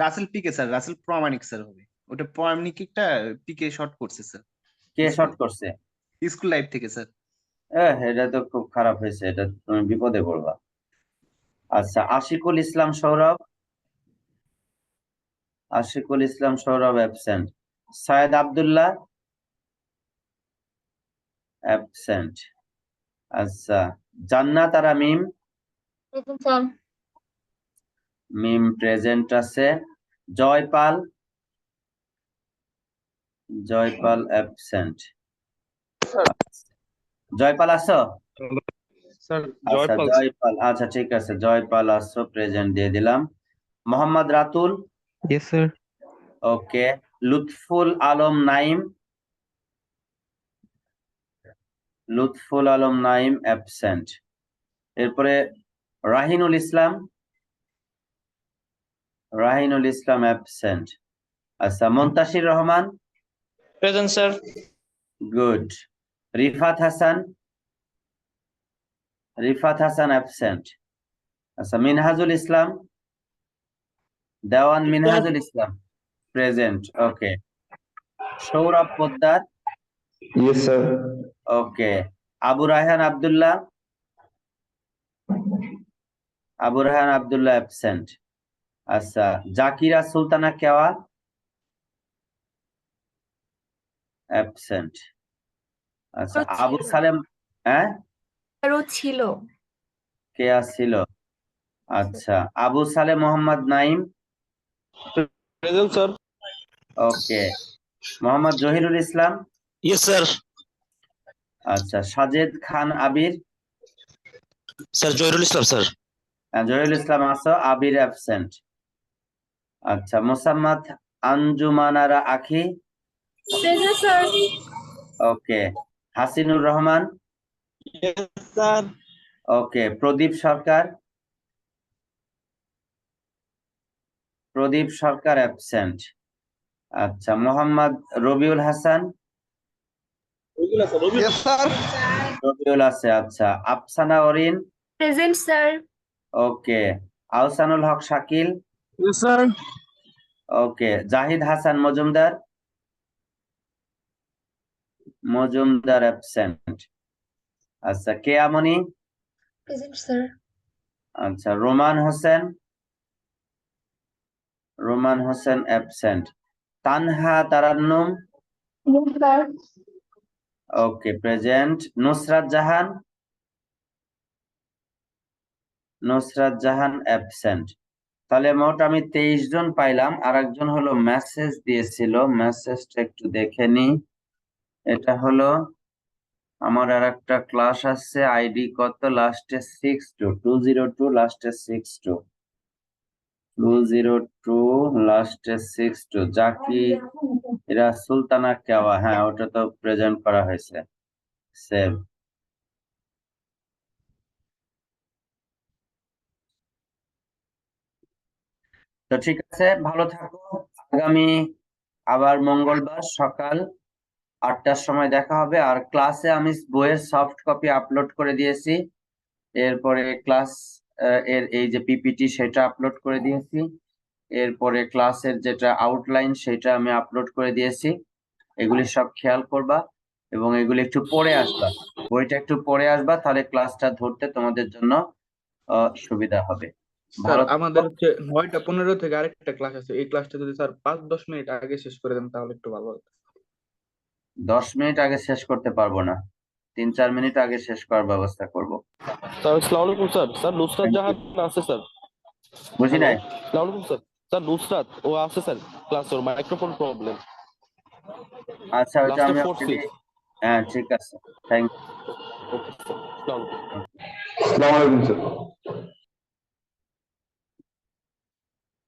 Rasel PK sir, Rasel Pramanik sir হবে। ওটা প্রামাণিকটা পিকে শর্ট করছে স্যার, কে শর্ট করছে? স্কুল লাইফ থেকে স্যার। এটা তো খুব খারাপ হয়েছে, এটা তুমি বিপদে পড়বা। আচ্ছা, আশিকুল ইসলাম সৌরভ, আশিকুল ইসলাম সৌরভ অ্যাবসেন্ট। সায়েদ আব্দুল্লাহ অ্যাবসেন্ট। আচ্ছা, জান্নাত আরা মিম, মিম প্রেজেন্ট আছে। জয়পাল, জয়পাল অ্যাবসেন্ট। জয়পাল আছো? স্যার আচ্ছা জয়পাল, আচ্ছা ঠিক আছে, জয়পাল আছো, প্রেজেন্ট দিয়ে দিলাম। Mohammad Ratul, yes sir. Okay. Lutful Alam Naim, Lutful Alam Naim absent. এরপরে রাহিনুল ইসলাম, রাহিনুল ইসলাম অ্যাবসেন্ট। আচ্ছা, Muntasir Rahman, present sir. Good. Rifat Hasan, Rifat Hasan absent. আচ্ছা, Minhajul Islam, Dewan Minhajul Islam present, okay. Sourav Poddar, yes sir. Okay. Abu Raihan Abdullah, Abu Raihan Abdullah absent. আচ্ছা, জাকিরা সুলতানা কেওয়া অ্যাবসেন্ট। আচ্ছা, আবু সালেম, হ্যাঁ আরো ছিল। কে ছিল? আচ্ছা, আবু সালেম মোহাম্মদ নাইম, প্রেজেন্ট স্যার। ওকে। মোহাম্মদ জহিরুল ইসলাম, ইয়েস স্যার। আচ্ছা। সাজেদ খান আবির, স্যার জহিরুল ইসলাম স্যার। জহিরুল ইসলাম আছো, আবির অ্যাবসেন্ট। আচ্ছা, মোসাম্মদ আঞ্জুমানারা আখি, প্রেজেন্ট স্যার। ওকে। হাসিনুর রহমান, স্যার। ওকে। প্রদীপ সরকার, প্রদীপ সরকার অ্যাবসেন্ট। আচ্ছা, মোহাম্মদ রবিউল হাসান, ইয়েস স্যার। রবিউল আছে। আচ্ছা, আফসানা অরিন, প্রেজেন্ট স্যার। ওকে। আহসানুল হক শাকিল, ইয়েস স্যার। ওকে। জাহিদ হাসান মজুমদার, মজুমদার অ্যাবসেন্ট। আচ্ছা, কেয়ামনি, প্রেজেন্ট স্যার। আচ্ছা। Roman Hossain, Roman Hossain absent. Tanha Tarannum, sir. Okay present. Nusrat Jahan, Nusrat Jahan absent. তাহলে মোট আমি 23 জন পাইলাম। আর একজন হলো মেসেজ দিয়েছিল, মেসেজটা একটু দেখে নি। এটা হলো আমার আর একটা ক্লাস আছে, আইডি কত লাস্টে 62 202 লাস্টে 62 202 লাস্টে 62 জাকি এরা সুলতানা কেওয়া, হ্যাঁ ওটা তো প্রেজেন্ট করা হয়েছে। সেভ। তো ঠিক আছে, ভালো থাকো। আগামী আবার মঙ্গলবার সকাল 8টার সময় দেখা হবে। আর ক্লাসে আমি বইয়ের সফট কপি আপলোড করে দিয়েছি। এরপরে ক্লাস এর এই যে পিপিটি সেটা আপলোড করে দিয়েছি। এরপরে ক্লাসের যেটা আউটলাইন সেটা আমি আপলোড করে দিয়েছি। এগুলি সব খেয়াল করবা এবং এগুলি একটু পড়ে আসবা, বইটা একটু পড়ে আসবা, তাহলে ক্লাসটা ধরতে তোমাদের জন্য সুবিধা হবে। স্যার ভালো আমাদের থাকো। হচ্ছে 9টা 15 থেকে আরেকটা ক্লাস আছে, এই ক্লাসটা যদি স্যার 5-10 মিনিট আগে শেষ করে দেন তাহলে একটু ভালো হতো। 10 মিনিট আগে শেষ করতে পারবো না, 3-4 মিনিট আগে শেষ করার ব্যবস্থা করব। স্যার আসসালামু আলাইকুম স্যার। স্যার নুসরাত জাহান আছে স্যার। বুঝি হ্যালো, নাই? আসসালামু আলাইকুম স্যার। স্যার নুসরাত ও আছে স্যার ক্লাস, ওর মাইক্রোফোন প্রবলেম। আচ্ছা, ওটা লাস্টে আমি 46। হ্যাঁ ঠিক আছে, থ্যাংক ওকে স্যার, আসসালামু আলাইকুম। ইউ। আসসালামু আলাইকুম স্যার।